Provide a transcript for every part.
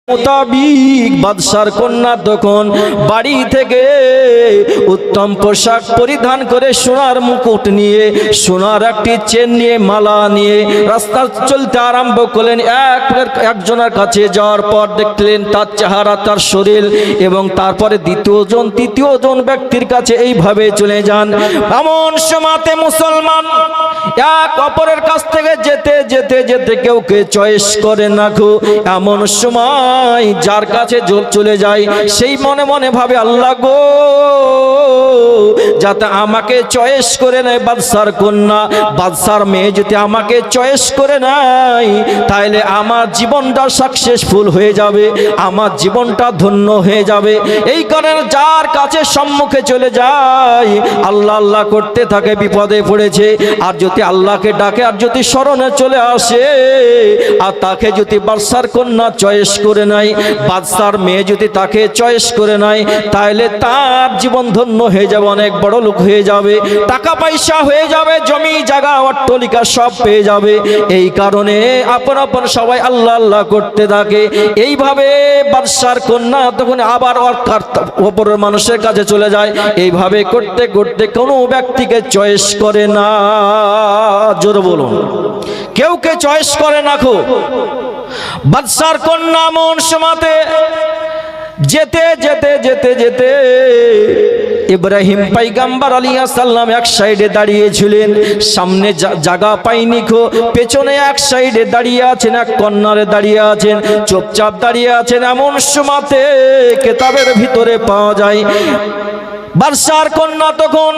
মোতাবিক বাদশার কন্যা তখন বাড়ি থেকে উত্তম পোশাক পরিধান করে সোনার মুকুট নিয়ে সোনার একটি চেন নিয়ে মালা নিয়ে রাস্তা চলতে আরম্ভ করলেন। একজনের কাছে যাওয়ার পর দেখলেন তার চেহারা, তার শরীর, এবং তারপরে দ্বিতীয়জন তৃতীয়জন ব্যক্তির কাছে এইভাবে চলে যান। এমন সময়তে মুসলমান এক অপরের কাছ থেকে যেতে যেতে যেতে কেউকে চয়েস করে না গো। এমন সময় যার কাছে চলে যায় সেই মনে মনে ভাবে, আল্লাহ গো, যাতে আমাকে চয়েস করে নেয় বাদশার কন্যা, বাদশার মেয়ে যদি আমাকে চয়েস করে নেয় তাহলে আমার জীবনটা সাকসেসফুল হয়ে যাবে, আমার জীবনটা ধন্য হয়ে যাবে। এই কারণে যার কাছে সম্মুখে চলে যায় আল্লাহ আল্লাহ করতে থাকে, বিপদে পড়েছে। আর যদি আল্লাহকে ডাকে আর যদি স্মরণে চলে আসে আর তাকে যদি বাদশার কন্যা চয়েস করে নাই, বাদশার মেয়ে যদি তাকে চয়েস করে নাই, তাহলে তার জীবন ধন্য হয়ে যাবে, অনেক বড় লোক হয়ে যাবে, টাকা পয়সা হয়ে যাবে, জমি জায়গা অট্টালিকা সব পেয়ে যাবে। এই কারণে আপন আপন সবাই আল্লাহ আল্লাহ করতে থাকে। এইভাবে বাদশার কন্যা তখন আবার অপরের মানুষের কাছে চলে যায়। এইভাবে করতে করতে কোনো ব্যক্তিকে চয়েস করে না। জোরে বলুন, কেউকে চয়েস করে না গো। বাদশার কন্যা মন সমাতে যেতে যেতে যেতে যেতে ইব্রাহিম পয়গম্বর আলাইহিস সালাম এক সাইডে দাঁড়িয়েছিলেন, সামনে জায়গা পাইনি গো, পেছনে এক সাইডে দাঁড়িয়ে আছেন, এক কর্নারে দাঁড়িয়ে আছেন, চুপচাপ দাঁড়িয়ে আছেন। এমন সময়তে কিতাবের ভিতরে পাওয়া যায় বাদশার কন্যা তখন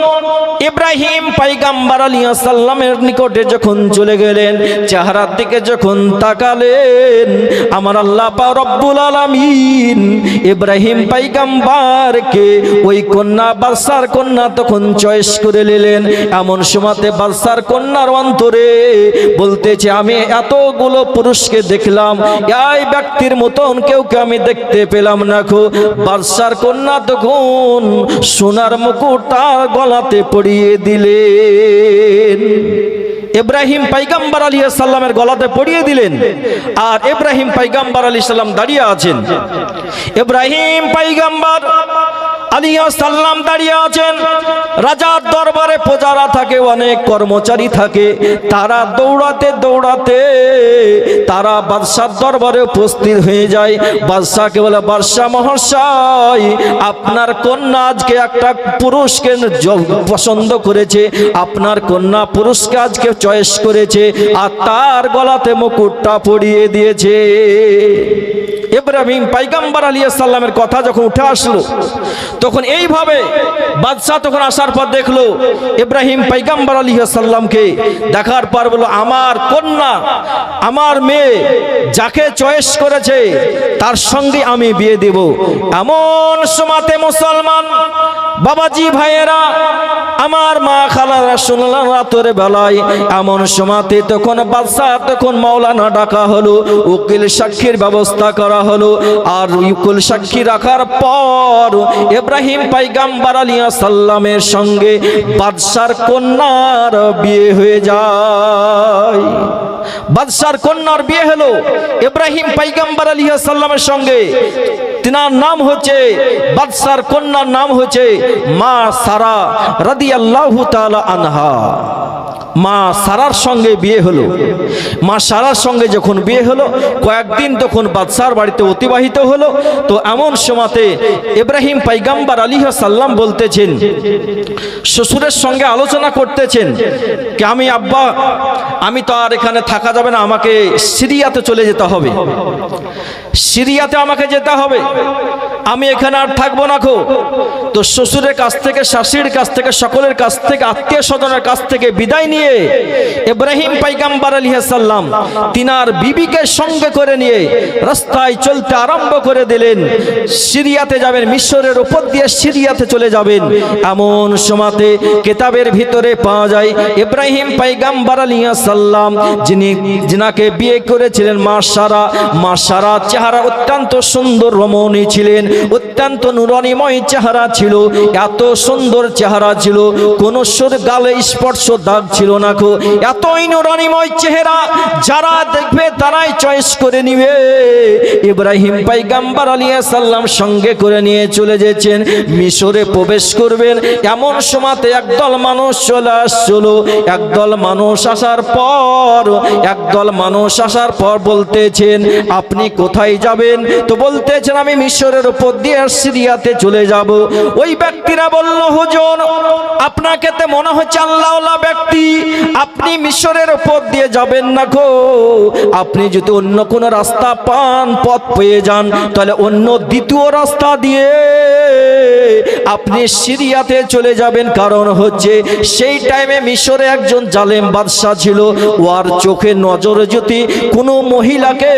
ইব্রাহিম পয়গম্বর আলাইহিস সালামের নিকটে যখন চলে গেলেন, চেহারার দিকে যখন তাকালেন, আমার আল্লাহ পাক রব্বুল আলামিন ইব্রাহিম পয়গম্বরকে ওই কন্যা বাদশার কন্যা তখন চয়েস করে নিলেন। এমন সময়তে বাদশার কন্যার অন্তরে বলতেছে, আমি এতগুলো পুরুষকে দেখলাম, এই ব্যক্তির মতন কেউকে আমি দেখতে পেলাম না গো। বাদশার কন্যা তখন সোনার মুকুট তার গলাতে পরিয়ে দিলেন। ইব্রাহিম পয়গম্বর আলাইহিস সালামের গলাতে পরিয়ে দিলেন। আর ইব্রাহিম পয়গম্বর আলাইহিস সালাম দাঁড়িয়ে আছেন। ইব্রাহিম পয়গম্বর আলাইহিস সালাম দাঁড়িয়ে আছেন। রাজার দরবারে প্রজারা থাকে, অনেক কর্মচারী থাকে, তারা দৌড়াতে দৌড়াতে তারা বাদশার দরবারে উপস্থিত হয়ে যায়। বাদশাকে বলে, বাদশা মহাশয়, আপনার কন্যা আজকে একটা পুরুষকে পছন্দ করেছে, আপনার কন্যা পুরুষকে আজকে চয়েস করেছে আর তার গলাতে মুকুটটা পরিয়ে দিয়েছে। ইব্রাহিম পয়গম্বর আলাইহিস সালামের কথা যখন উঠে আসলো, তখন এইভাবে বাদশা তখন আসার পর দেখলো ইব্রাহিম পয়গম্বর আলাইহিস সালামকে, দেখার পর বলল, আমার কন্যা, আমার মেয়ে যাকে চয়েস করেছে তার সঙ্গে আমি বিয়ে দেব। এমন সময়তে মুসলমান বাবাজি ভাইয়েরা, আমার মা খালারা শুনলেন রাতের বেলায়, এমন সময়তে তখন বাদশা তখন মাওলানা ডাকা হলো, উকিল সাক্ষীর ব্যবস্থা করা হলো। আর উকিল সাক্ষী রাখার পর ইব্রাহিম পয়গম্বর আলাইহিস সালামের সঙ্গে বাদশার কন্যার বিয়ে হয়ে যায়। বাদশার কন্যার বিয়ে হলো ইব্রাহিম পয়গম্বর আলাইহিস সালামের সঙ্গে। তিনার নাম হচ্ছে, বাদশার কন্যার নাম হচ্ছে মা সারা রাদিয়াল্লাহু তাআলা আনহা। মা সারার সঙ্গে বিয়ে হলো। মা সারার সঙ্গে যখন বিয়ে হলো, কয়েকদিন তখন বাদশার বাড়িতে অতিবাহিত হলো। তো এমন সময়তে ইব্রাহিম পয়গম্বর আলাইহিস সালাম বলতেছেন, শ্বশুরের সঙ্গে আলোচনা করতেছেন কি, আমি আব্বা, আমি তো আর এখানে থাকা যাবে না, আমাকে সিরিয়াতে চলে যেতে হবে, সিরিয়াতে আমাকে যেতে হবে, আমি এখানে আর থাকবো না গো। তো শ্বশুরের কাছ থেকে, শাশুড়ির কাছ থেকে, সকলের কাছ থেকে, আত্মীয় স্বজনের কাছ থেকে বিদায় নিয়ে ইব্রাহিম পয়গম্বর আলাইহিস সালাম তিনার বিবিকে সঙ্গে করে নিয়ে রাস্তায় চলতে আরম্ভ করে দিলেন। সিরিয়াতে যাবেন, মিশরের উপর দিয়ে সিরিয়াতে চলে যাবেন। এমন সময়তে কিতাবের ভিতরে পাওয়া যায় ইব্রাহিম পয়গম্বর আলাইহিস সালাম যিনাকে বিয়ে করেছিলেন মা সারা, মা সারা চেহারা অত্যন্ত সুন্দর রমণী ছিলেন। অত্যন্ত নুরানিময় চেহারা ছিল, এত সুন্দর চেহারা ছিল, কোন গালে স্পর্শ দাগ ছিল না গো। এতই নুরানিময় চেহারা, যারা দেখবে তারাই চয়েস করে নিবে। ইব্রাহিম পয়গম্বর আলাইহিস সালাম সঙ্গে করে নিয়ে চলে যেছেন, মিশরে প্রবেশ করবেন। এমন সময়তে একদল মানুষ চলে আসছিল। একদল মানুষ আসার পর বলতেছেন, আপনি কোথায় যাবেন? তো বলতেছেন, আমি মিশরের উপর দিয়ে সিরিয়াতে চলে যাব। ওই ব্যক্তিরা বলল, হুজুর আপনাকে তো মনে হচ্ছে আল্লাহওয়ালা ব্যক্তি, আপনি মিশরের উপর দিয়ে যাবেন না গো। আপনি যদি অন্য কোনো রাস্তা পান, পথ পেয়ে যান, তাহলে অন্য দ্বিতীয় রাস্তা দিয়ে আপনি সিরিয়াতে চলে যাবেন। কারণ হচ্ছে সেই টাইমে মিশরে একজন জালেম বাদশা ছিল, ওর চোখে নজরে যদি কোনো মহিলাকে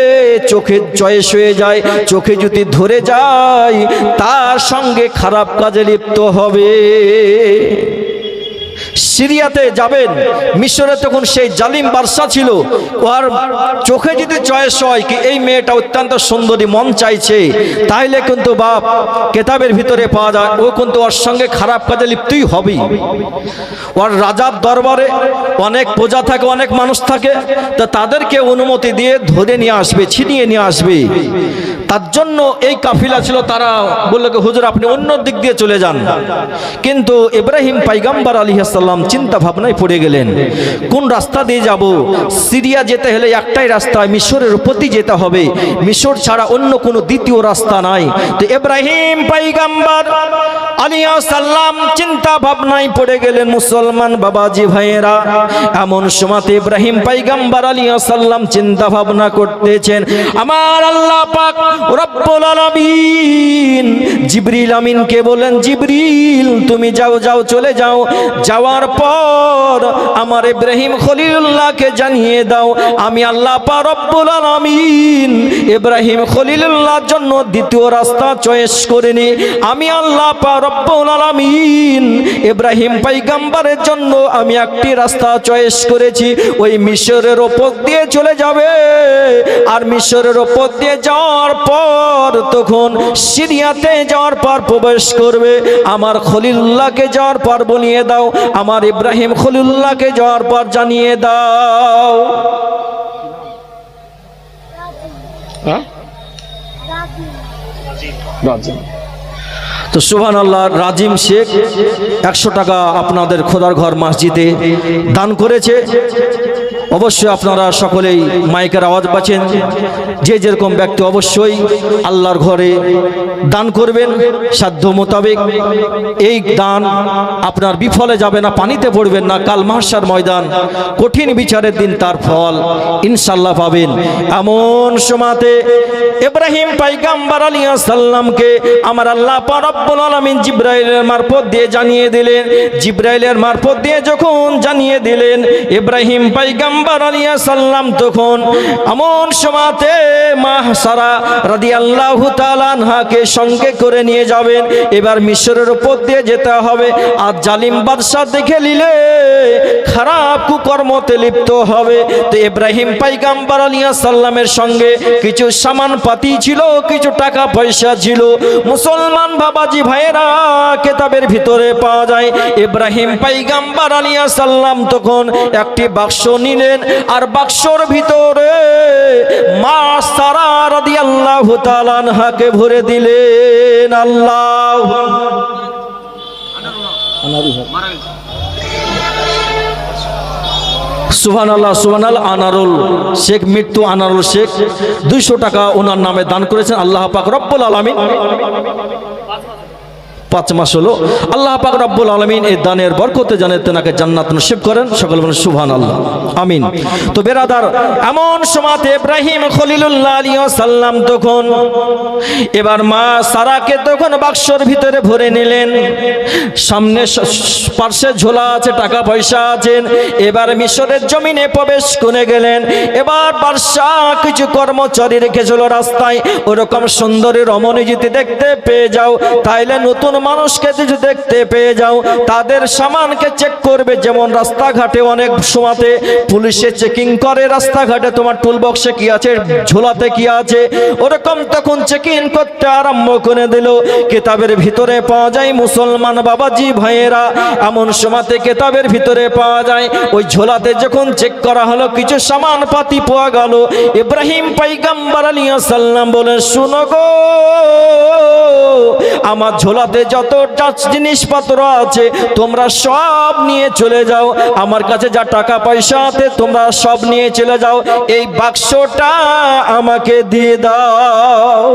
চোখে চয়েস হয়ে যায়, চোখে যদি ধরে যায়, তার সঙ্গে খারাপ কাজে লিপ্ত হবে। সিরিয়াতে যাবেন, মিশরে তখন সেই জালিম বাদশা ছিল, ওর চোখে যদি চয়েস হয় কি এই মেয়েটা অত্যন্ত সুন্দরী, মন চাইছে, তাইলে কিন্তু বাপ কেতাবের ভিতরে পাওয়া যায় ও কিন্তু ওর সঙ্গে খারাপ কাজে লিপ্তই হবেই। ওর রাজার দরবারে অনেক প্রজা থাকে, অনেক মানুষ থাকে, তা তাদেরকে অনুমতি দিয়ে ধরে নিয়ে আসবে, ছিনিয়ে নিয়ে আসবে। তার জন্য এই কাফিলা ছিল, তারা বলল হুজুর আপনি অন্য দিক দিয়ে চলে যান। কিন্তু ইব্রাহিম পয়গম্বর আলাইহিস সালাম চিন্তা ভাবনায় পড়ে গেলেন, কোন রাস্তা দিয়ে যাব? সিরিয়া যেতে হলে একটাই রাস্তা, মিশরের উপর দিয়ে যেতে হবে, মিশর ছাড়া অন্য কোনো দ্বিতীয় রাস্তা নাই। তো ইব্রাহিম পয়গম্বর আলাইহিস সালাম চিন্তা ভাবনায় পড়ে গেলেন। মুসলমান বাবাজি ভাইয়েরা, এমন সময়তে ইব্রাহিম পয়গম্বর আলাইহিস সালাম চিন্তা ভাবনা করতেছেন, আমার আল্লাহ পাক রব্বুল আলামিন জিবরিল আমিনকে বলেন, জিবরিল তুমি যাও যাও চলে যাও, যাওয়ার পর আমার ইব্রাহিম খলিলুল্লাহকে জানিয়ে দাও আমি আল্লাহ পাক রব্বুল আলামিন ইব্রাহিম খলিলুল্লাহর জন্য দ্বিতীয় রাস্তা চয়েস করিনি, আমি আল্লাহ পাক রব্বুল আলামিন ইব্রাহিম পয়গম্বরের জন্য আমি একটি রাস্তা চয়েস করেছি, ওই মিশরের উপর দিয়ে চলে যাবে। আর মিশরের উপর দিয়ে যাওয়ার পর তখন সিরিয়াতে যাওয়ার পর প্রবেশ করবে। আমার খলিলুল্লাহকে যাওয়ার পর বলিয়ে দাও, আমার ইব্রাহিম খলিলুল্লাহকে যাওয়ার পর জানিয়ে দাও। তো সুবহানাল্লাহ, রাজিম শেখ 100 টাকা আপনাদের খোদার ঘর মসজিদে দান করেছে। অবশ্যই আপনারা সকলেই মাইকের আওয়াজ পাচ্ছেন, যে যেরকম ব্যক্তি অবশ্যই আল্লাহর ঘরে দান করবেন সাধ্য মোতাবেক। এই দান আপনার বিফলে যাবে না, পানিতে পড়বেন না, কাল মাহশার ময়দান কঠিন বিচারের দিন তার ফল ইনশাআল্লাহ পাবেন। এমন সময়তে ইব্রাহিম পয়গম্বর আলাইহিস সালামকে আমার আল্লাহ পাক রব্বুল আলামিন জিবরাইলের মারফত দিয়ে জানিয়ে দিলেন। জিবরাইলের মারফত দিয়ে যখন জানিয়ে দিলেন, ইব্রাহিম পয়গম্বর আলাইহিস সালাম তখন এমন সময়তে মা সারা রাদিয়াল্লাহু তাআলা আনহাকে সঙ্গে করে নিয়ে যাবেন। এবার মিশরের উপর দিয়ে যেতে হবে। আর জালিম বাদশা দেখে নিলে খারাপ কুকর্মতে লিপ্ত হবে। তো ইব্রাহিম পয়গম্বর আলাইহিস সালামের সঙ্গে কিছু সামান পাতি ছিল, কিছু টাকা পয়সা ছিল। মুসলমান বাবাজি ভাইয়েরা, কিতাবের ভিতরে পাওয়া যায় ইব্রাহিম পয়গম্বর আলাইহিস সালাম তখন একটি বাক্স নিলেন, আর বাক্সর ভিতরে মা সারা রাদিয়াল্লাহু তাআলা আনহাকে ভরে দিলেন। আল্লাহু সুবহানাল্লাহ সুবহানাল্লাহ। আনারুল শেখ, মৃত্যু আনারুল শেখ 200 টাকা ওনার নামে দান করেছেন। আল্লাহ পাক রব্বুল আলামিন 5 মাস হলো, আল্লাহ পাক রব্বুল আলামিন এই দানের বরকতে জানেন তেনাকে জান্নাত নসিব করেন। সকল বলেন সুবহানাল্লাহ, আমিন। তো বেরাদার, এমন সময়তে ইব্রাহিম খলিলুল্লাহ আলাইহিস সালাম তখন এবার মা সারাকে তখন বাক্সর ভিতরে ভরে নিলেন। সামনে পার্শ্বে ঝোলা আছে, টাকা পয়সা আছেন। এবার মিশরের জমিনে প্রবেশ করে গেলেন। এবার বাদশা কিছু কর্মচারী রেখেছিল রাস্তায়, ওরকম সুন্দরী রমণী যদি দেখতে পেয়ে যাও, তাইলে নতুন মানুষকে যদি দেখতে পেয়ে যাও তাদের সামানকে চেক করবে। যেমন রাস্তাঘাটে অনেক সময়তে পুলিশে চেকিং করে, রাস্তাঘাটে তোমার টুল বক্সে কি আছে, ঝোলাতে কি আছে, ওরকম তখন চেকিং করতে আরম্ভ করে দিল। কিতাবের ভিতরে পাওয়া যায় মুসলমান বাবাজি ভাইয়েরা, এমন সময়তে কিতাবের ভিতরে পাওয়া যায় ওই ঝোলাতে যখন চেক করা হলো কিছু সামান পাতি পাওয়া গেল। ইব্রাহিম পয়গম্বর আলাইহিস সালাম বলেন, শুনো গো, আমার ঝোলাতে যত জিনিসপত্র আছে তোমরা সব নিয়ে চলে যাও, আমার কাছে যা টাকা পয়সা আছে তোমরা সব নিয়ে চলে যাও, এই বাক্সটা আমাকে দিয়ে দাও।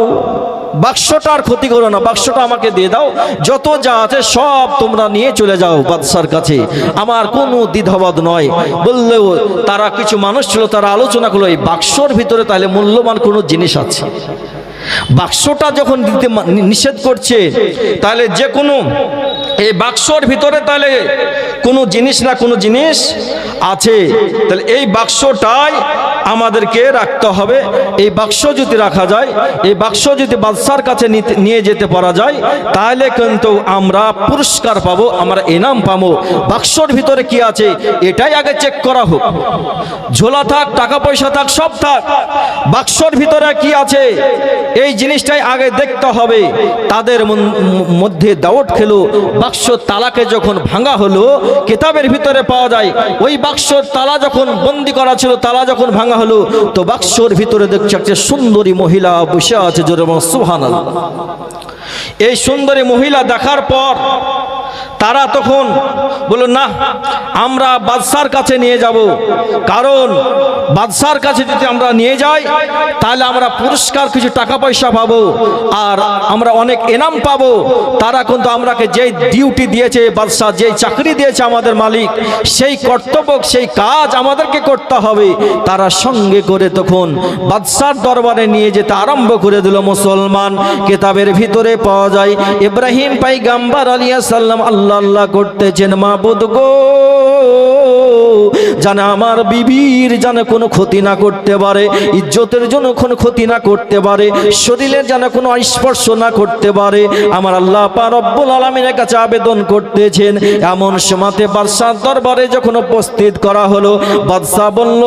বাক্সটার ক্ষতি করো না, বাক্সটা আমাকে দিয়ে দাও, যত যা আছে সব তোমরা নিয়ে চলে যাও বাদশার কাছে, আমার কোনো দ্বিধাবোধ নয়। বললেও তারা কিছু মানুষ ছিল, তারা আলোচনা করলো এই বাক্সর ভিতরে তাহলে মূল্যবান কোনো জিনিস আছে। বাক্সটা যখন দিতে নিষেধ করছে তাহলে যে কোনো এই বাক্সর ভিতরে তাহলে কোনো জিনিস না কোনো জিনিস আছে, তাহলে এই বাক্সটাই আমাদেরকে রাখতে হবে। এই বাক্স যদি রাখা যায়, এই বাক্স যদি বাদশার কাছে নিয়ে যেতে পারা যায় তাহলে কিন্তু আমরা পুরস্কার পাবো, আমরা ইনাম পাবো। বাক্সর ভিতরে কি আছে এটাই আগে চেক করা হোক, ঝোলা থাক টাকা পয়সা থাক সব থাক, বাক্সর ভিতরে কি আছে এই জিনিসটাই আগে দেখতে হবে। তাদের মধ্যে দাওয়াত খেলো, বাক্স তালাকে যখন ভাঙা হলো কিতাবের ভিতরে পাওয়া যায় ওই বাক্সর তালা যখন বন্দি করা ছিল, তালা যখন ভাঙা হলো তো বাক্সর ভিতরে দেখছে একটা সুন্দরী মহিলা বসে আছে, জোরে বলো সুবহানাল্লাহ। এই সুন্দরী মহিলা দেখার পর তারা তখন বলল, না আমরা বাদশার কাছে নিয়ে যাব, কারণ বাদশার কাছে যদি আমরা নিয়ে যাই তাহলে আমরা পুরস্কার কিছু টাকা পয়সা পাবো আর আমরা অনেক ইনাম পাবো। তারা কিন্তু আমরাকে যেই ডিউটি দিয়েছে বাদশা, যেই চাকরি দিয়েছে আমাদের মালিক, সেই কর্তব্য সেই কাজ আমাদেরকে করতে হবে। তারা সঙ্গে করে তখন বাদশার দরবারে নিয়ে যেতে আরম্ভ করে দিল মুসলমান। কিতাবের ভিতরে পাওয়া যায় ইব্রাহিম পয়গম্বর আলাইহিস সালাম আল্লাহ আল্লাহ করতেছেন, মাবুদ গো জানে আমার বিবির জানে কোনো ক্ষতি না করতে পারে, ইজ্জতের জন্য কোনো ক্ষতি না করতে পারে, শরীরের জানে কোনো স্পর্শ না করতে পারে, আমার আল্লাহ পাক রব্বুল আলামিনের কাছে আবেদন করতেছেন। এমন সময়তে বাদশার দরবারে যখন উপস্থিত করা হলো, বাদশা বলল,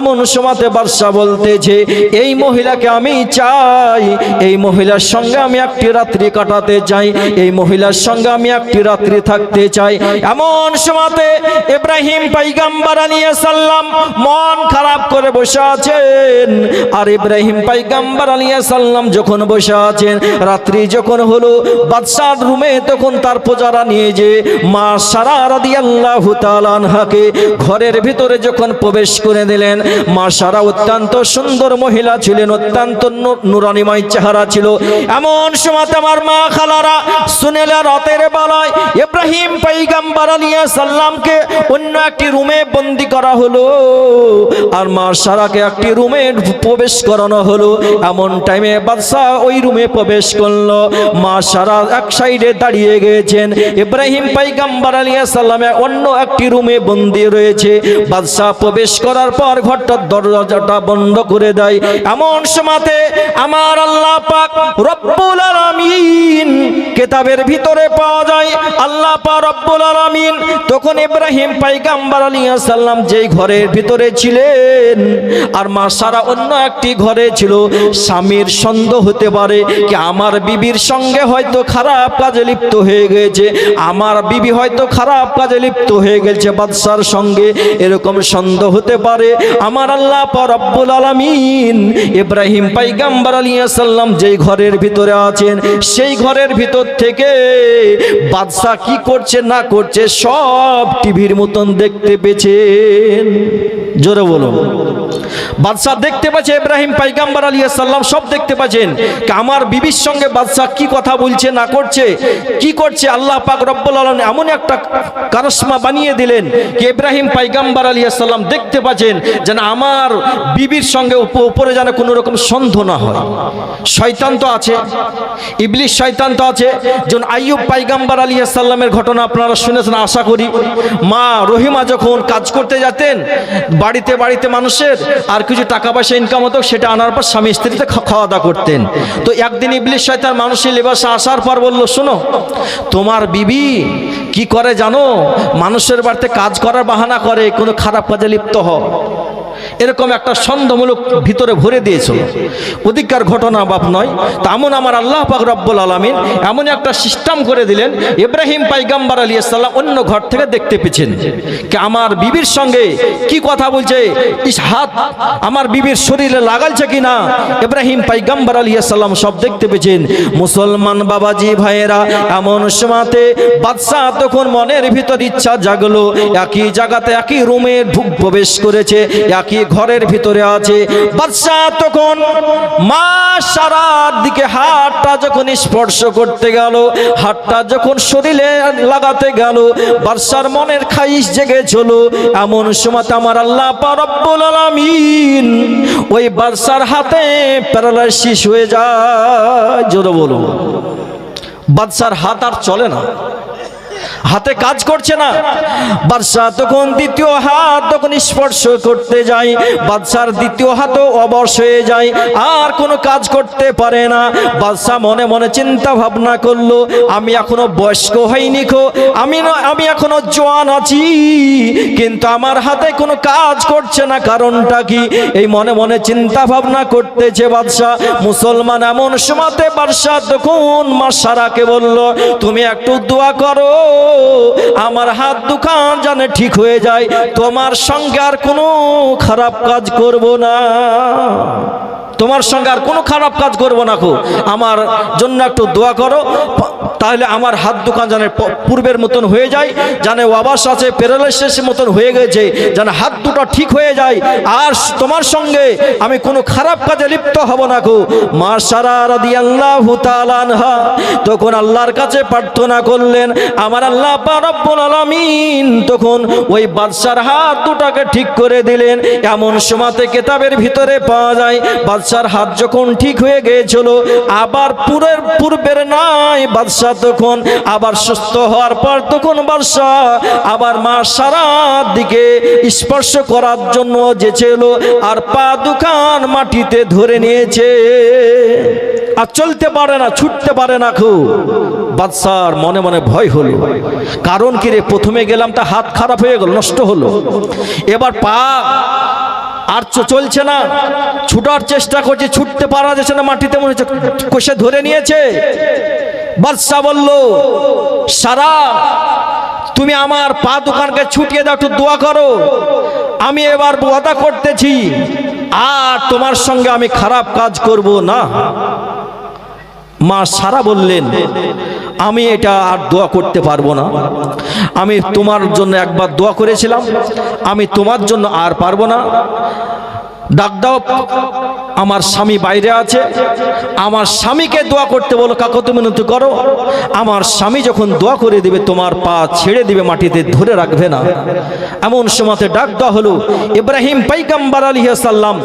এমন সময়তে বাদশা বলতেছে, এই মহিলাকে আমি চাই, এই মহিলার সঙ্গে আমি একটি রাত্রি কাটাতে চাই, এই মহিলার সঙ্গে আমি একটি রাত্রি থাকতে চাই। এমন সময়তে ইব্রাহিম পয়গম্বর আলাইহিস সালাম মন খারাপ করে বসে আছেন। আর ইব্রাহিম পয়গম্বর আলাইহিস সালাম যখন বসে আছেন, রাত্রি যখন হলো, বাদশার রুমে তখন তার প্রজারা নিয়ে যে মা সারা রাদিয়াল্লাহু তাআলা আনহাকে ঘরের ভিতরে যখন প্রবেশ করে দিলেন, মা সারা অত্যন্ত সুন্দর মহিলা ছিলেন, অত্যন্ত নূরানিময় চেহারা ছিল। এমন সময় আমার মা খালারা শুনেলেন রাতের বেলায় ইব্রাহিম পয়গম্বর আলাইহিস সালামকে অন্য একটি রুমে বন্দি করা হলো আর মা সারাকে একটি রুমে প্রবেশ করানো হলো। এমন টাইমে বাদশাহ ওই রুমে প্রবেশ করলো, মা সারা এক সাইডে দাঁড়িয়ে গেছেন, ইব্রাহিম পয়গম্বর আলাইহিস সালামে অন্য একটি রুমে বন্দি রয়েছে। বাদশাহ প্রবেশ করার পর ঘরটার দরজাটা বন্ধ করে দেয়। এমন সময়তে আমার আল্লাহ পাক রব্বুল আলামিন কিতাবের ভিতরে পাওয়া যায়, আল্লাহ পাক রব্বুল আলামিন তখন ইব্রাহিম পয়গম্বর আলাইহিস সালাম যেই ঘরের ভিতরে ছিলেন আর মা সারা অন্য একটি ঘরে ছিল, স্বামীর সন্দেহ হতে পারে কি আমার বিবির সঙ্গে হয়তো খারাপ কাজে লিপ্ত হয়ে গেছে, আমার বিবি হয়তো খারাপ কাজে লিপ্ত হয়ে গেছে বাদশার সঙ্গে, এরকম সন্দেহ হতে পারে। আমার আল্লাহ পাক রব্বুল আলামিন ইব্রাহিম পয়গম্বর আলাইহিস সালাম যেই ঘরের ভিতরে আছেন সেই ঘরের ভিতর থেকে বাদশা কি করছে না করছে সব টিভির মতন দেখতে পেয়েছেন। জোরে বলুন, বাদশা দেখতে পাচ্ছে ইব্রাহিম পয়গম্বর আলাইহিস সালাম সব দেখতে পাচ্ছেন আমার বিবির সঙ্গে বাদশা কি কথা বলছে না করছে, কি করছে। আল্লাহ পাক রব্বুল আলামিন এমন একটা কারিশমা বানিয়ে দিলেন যে ইব্রাহিম পয়গম্বর আলাইহিস সালাম দেখতে পাচ্ছেন যেন আমার বিবির সঙ্গে উপরে যেন কোনো রকম সন্দেহ না হয়। শয়তান তো আছে, ইবলিস শয়তান তো আছে। যেমন আইয়ুব পয়গম্বর আলাইহিস সালামের ঘটনা আপনারা শুনেছেন আশা করি। মা রহিমা যখন কাজ করতে যেতেন বাড়িতে বাড়িতে মানুষের, আর কিছু টাকা পয়সা ইনকাম হতো, সেটা আনার পর স্বামী স্ত্রীতে খাওয়া দাওয়া করতেন। তো একদিন ইবলিস শয়তান মানুষের লেবাসে আসার পর বলল, শোনো, তোমার বিবি কি করে জানো? মানুষের বাড়িতে কাজ করার বাহানা করে, কোনো খারাপ কাজে লিপ্ত হয়, এরকম একটা সন্দেহমূলক ভিতরে ভরে দিয়েছিল। অধিকার ঘটনা বাপ নয়, তেমন আমার আল্লাহ পাক রব্বুল আলামিন এমন একটা সিস্টেম করে দিলেন, ইব্রাহিম পয়গম্বর আলাইহিস সালাম অন্য ঘর থেকে দেখতে পেয়েছেন কি আমার বিবির সঙ্গে কি কথা বলছে, ইস হাত আমার বিবির শরীরে লাগালছে কিনা, ইব্রাহিম পয়গম্বর আলাইহিস সালাম সব দেখতে পেয়েছেন। মুসলমান বাবাজি ভাইয়েরা, এমন সময়তে বাদশা তখন মনের ভিতর ইচ্ছা জাগলো, একই জায়গাতে একই রুমে প্রবেশ করেছে, একই ঘরের ভিতরে আছে। বাদশা তখন মা সারার দিকে হাতটা যখন স্পর্শ করতে গেল, হাতটা যখন শরীরে লাগাতে গেল, বাদশার মনের খাইশ জেগেছিল। এমন সময় আমার আল্লাহ পাক রব্বুল আলামিন ওই বাদশার হাতে প্যারালাইসিস হয়ে যায়। জোরে বলুন, বাদশার হাত আর চলে না, হাতে কাজ করছে না। বাদশাহ তখন দ্বিতীয় হাত তখন স্পর্শ করতে যায়, বাদশার দ্বিতীয় হাতও অবশ হয়ে যায়, আর কোনো কাজ করতে পারে না। বাদশাহ মনে মনে চিন্তা ভাবনা করলো, আমি এখনো বয়স্ক হইনি খো, আমি এখনো জওয়ান আছি, কিন্তু আমার হাতে কোনো কাজ করছে না, কারণটা কি? এই মনে মনে চিন্তা ভাবনা করতেছে বাদশাহ। মুসলমান এমন সময়তে বাদশাহ তখন মা সারাকে বলল, তুমি একটু দোয়া করো, আমার হাত দুখান জানে ঠিক হয়ে যায়, তোমার সঙ্গে আর কোনো খারাপ কাজ করব না, তোমার সঙ্গে আর কোনো খারাপ কাজ করবো না গো, আমার জন্য একটু দোয়া করো, তাহলে আমার হাত দুখান জানে পূর্বের মতন হয়ে যায়, জানে আবাস আছে প্যারালাইসিস মতন হয়ে গেছে, জানে হাত দুটো ঠিক হয়ে যায়, আর তোমার সঙ্গে আমি কোনো খারাপ কাজে লিপ্ত হব না গো। মা সারা রাদিয়াল্লাহু তাআলা আনহা তখন আল্লাহর কাছে প্রার্থনা করলেন, আমার আল্লাহ পাক রব্বুল আলামিন তখন ওই বাদশার হাত দুটাকে ঠিক করে দিলেন। এমন সময়তে কিতাবের ভিতরে পাওয়া যায়, বাদশার হাত যখন ঠিক হয়ে গিয়েছিল, আবার পূর্বের নাই, বাদশা তখন আবার সুস্থ হওয়ার পর তখন বাদশাহ আবার মা সারার দিকে স্পর্শ করার জন্য যেছিল, আর পা দুখান মাটিতে ধরে নিয়েছে, আর চলতে পারে না, ছুটতে পারে না। খুব বাদশার মনে মনে ভয় হলো, কারণ কি রে, প্রথমে গেলাম তা হাত খারাপ হয়ে গেল, নষ্ট হলো, এবার পা আর চলছে না, ছুটার চেষ্টা করছে, ছুটতে পারা যাচ্ছে না, মাটিতে মনে হচ্ছে কষে ধরে নিয়েছে। বাদশা বলল, সারা তুমি আমার পা দোকানকে ছুটিয়ে দাও, একটু দোয়া করো, আমি এবার ওয়াদা করতেছি আর তোমার সঙ্গে আমি খারাপ কাজ করব না। মা সারা বললেন, আমি এটা আর দোয়া করতে পারবো না, আমি তোমার জন্য একবার দোয়া করেছিলাম, আমি তোমার জন্য আর পারবো না, ডাক দাও, আমার স্বামী বাইরে আছে, আমার স্বামীকে দোয়া করতে বলো, কাকতি মিনতি করো, আমার স্বামী যখন দোয়া করে দিবে তোমার পা ছেড়ে দিবে, মাটিতে ধরে রাখবে না। এমন সময়তে ডাক দেওয়া হলো, ইব্রাহিম পয়গম্বর আলাইহিস সালাম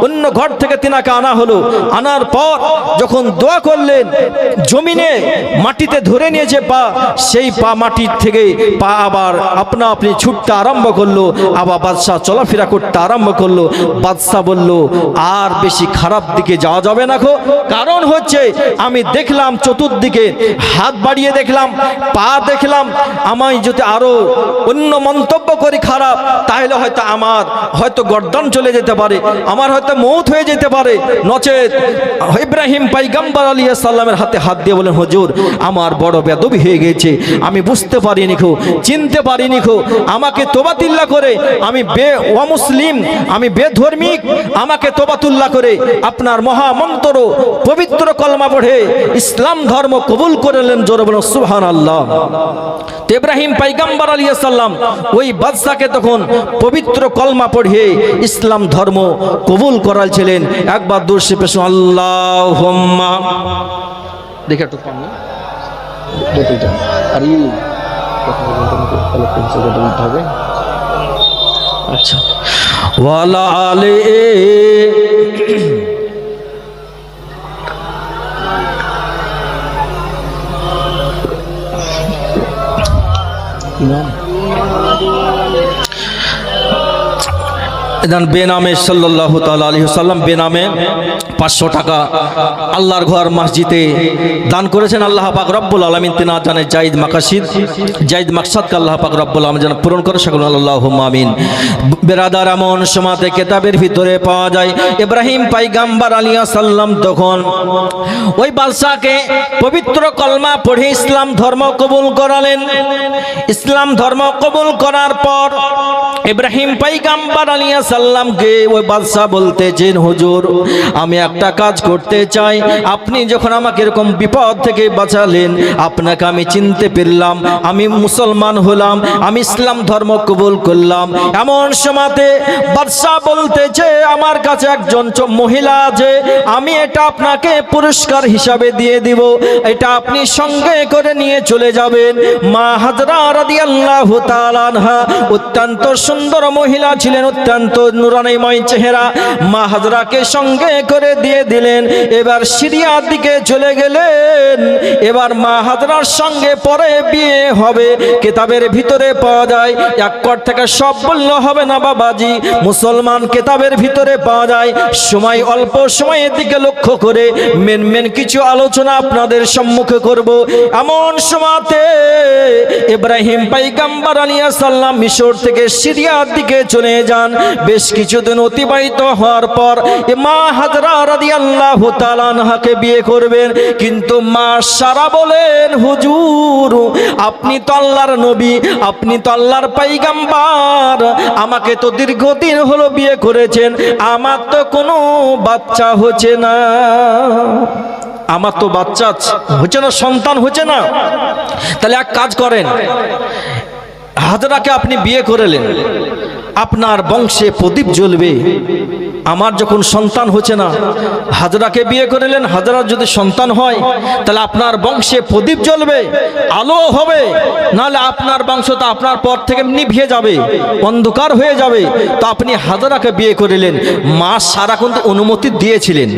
অন্য ঘর থেকে তিনাকে আনা হলো, আনার পর যখন দোয়া করলেন, জমিনে মাটিতে ধরে নিয়েছে পা, সেই পা মাটির থেকে পা আবার আপনা আপনি ছুটতে আরম্ভ করলো, আবার বাদশাহ চলাফেরা করতে আরম্ভ করলো। বাদশাহ বলল, আর বেশি খারাপ দিকে যাওয়া যাবে না গো, কারণ হচ্ছে আমি দেখলাম চতুর্দিকে হাত বাড়িয়ে দেখলাম, পা দেখলাম, আমি যদি আরো অন্য মন্তব্য করি খারাপ, তাহলে হয়তো আমার হয়তো গর্দান চলে যেতে পারে, আমার হয়তো মৌত হয়ে যেতে পারে, নচেত ইব্রাহিম পয়গম্বর আলাইহিস সালামের হাতে হাত দিয়ে বলেন, হুজুর আমার বড় বেয়াদবি হয়ে গেছে, আমি বুঝতে পারিনি খো, চিনতে পারিনি খো, আমাকে তোবাতুল্লাহ করে, আমি অমুসলিম, আমি বেধর্মিক, আমাকে তোবাতুল্লাহ করে আপনার মহামন্ত্র পবিত্র কলমা পড়ে ইসলাম ধর্ম কবুল করলেন। জোরে বলুন সুবহানাল্লাহ। ইব্রাহিম পয়গম্বর আলাইহিস সালাম ওই বাদশাকে তখন পবিত্র কলমা পড়ে ইসলাম ধর্ম কবুল করালছিলেন। একবার দূরশে পেশ আল্লাহুম্মা, দেখে একটু পান না দুটোটা, আর এই কথা হবে, আচ্ছা, ওয়ালা আলে বেনামে সাল্লাল্লাহু তাআলা আলাইহি ওয়াসাল্লাম বেনামে 500 টাকা আল্লাহর ঘর মসজিদে দান করেছেন। আল্লাহ পাক রব্বুল আলামিন তিনা জানে জায়েদ মাকসাদকে আল্লাহ পাক রব্বুল আলামিন যেন পূরণ করে সকল আল্লাহুম্মা আমিন। বেরাদার, এমন সময়তে কিতাবের ভিতরে পাওয়া যায় ইব্রাহিম পয়গম্বর আলাইহিস সালাম তখন ওই বাদশাকে পবিত্র কলমা পড়ে ইসলাম ধর্ম কবুল করালেন। ইসলাম ধর্ম কবুল করার পর ইব্রাহিম পয়গম্বর আলাইহিস সালামকে ওই বাদশা বলতেছেন, হুজুর আমি একটা কাজ করতে চাই, আপনি যখন আমাকে এরকম বিপদ থেকে বাঁচালেন, আপনাকে আমি চিনতে পারলাম, আমি মুসলমান হলাম, আমি ইসলাম ধর্ম কবুল করলাম। এমন সময়তে বাদশা বলতেছে, আমার কাছে একজন মহিলা আছে, আমি এটা আপনাকে পুরস্কার হিসাবে দিয়ে দিব, এটা আপনি সঙ্গে করে নিয়ে চলে যাবেন। মা হাজরা রাদিয়াল্লাহু তাআলা আনহা অত্যন্ত সুন্দর মহিলা ছিলেন, অত্যন্ত নূরানীময় চেহারা। মা হাজরাকে সঙ্গে করে দিয়ে দিলেন। এবার সিরিয়ার দিকে চলে গেলেন। এবার মা হাজরার সঙ্গে পরে বিয়ে হবে। কিতাবের ভিতরে পাওয়া যায়, এক কর থেকে সব বললে হবে না বাবাজি, মুসলমান কিতাবের ভিতরে পাওয়া যায়। সময় অল্প, সময়ের দিকে লক্ষ্য করে মেন কিছু আলোচনা আপনাদের সম্মুখে করব। এমন সময়তে ইব্রাহিম পয়গম্বর আলাইহিস সালাম মিশর থেকে সিরিয়ার দিকে চলে যান। বেশ কিছুদিন অতিবাহিত হওয়ার পর মা হাজরা রাদিয়াল্লাহু তাআলা আনহাকে বিয়ে করবেন। কিন্তু মা সারা বলেন, হুজুর আপনি তো আল্লাহর নবী, আপনি তো আল্লাহর পয়গম্বর, আমাকে তো দীর্ঘদিন হলো বিয়ে করেছেন, আমার তো কোনো বাচ্চা হচ্ছে না, আমার তো বাচ্চা হচ্ছে না, সন্তান হচ্ছে না। তাহলে এক কাজ করেন, হাজরাকে আপনি বিয়ে করলেন, আপনার বংশে প্রদীপ জ্বলবে। আমার যখন সন্তান হচ্ছে না, হাজরাকে বিয়ে করলেন, হাজরার যদি সন্তান হয় তাহলে আপনার বংশে প্রদীপ জ্বলবে, আলো হবে, নাহলে আপনার বংশ তো আপনার পর থেকে নিভিয়ে যাবে, অন্ধকার হয়ে যাবে। তো আপনি হাজরাকে বিয়ে করলেন। মা সারা কিন্তু অনুমতি দিয়েছিলেন।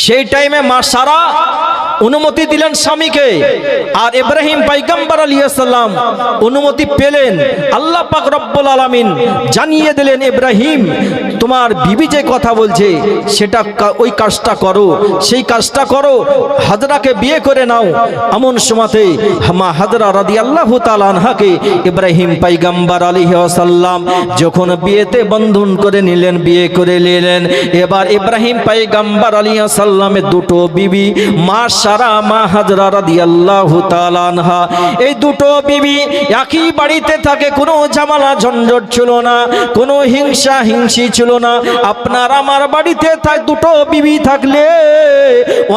সেই টাইমে মা সারা অনুমতি দিলেন স্বামীকে, আর ইব্রাহিম পয়গম্বর আলাইহিস সালাম অনুমতি পেলেন। আল্লাহ পাক রব্বুল আলামিন জানিয়ে দিলেন, ইব্রাহিম তোমার বিবি যে কথা বলছে সেটা ওই কাজটা করো, সেই কাজটা করো, হাজরাকে বিয়ে করে নাও। এমন সময়তে মা হাজরা রাদিয়াল্লাহু তাআলা আনহাকে ইব্রাহিম পয়গম্বর আলাইহিস সালাম যখন বিয়েতে বন্ধন করে নিলেন, বিয়ে করে নিলেন। এবার ইব্রাহিম পয়গম্বর আলাইহিস সালামের দুটো বিবি, মা সারা, মা হাজরা রাদিয়াল্লাহু তাআলা আনহা, এই দুটো বিবি একই বাড়িতে থাকে। কোনো ঝামেলা ঝঞ্ঝট ছিল না, কোনো হিংসা হিংসি ছিল না। আপনার আমার বাড়িতে দুটো বিবি থাকলে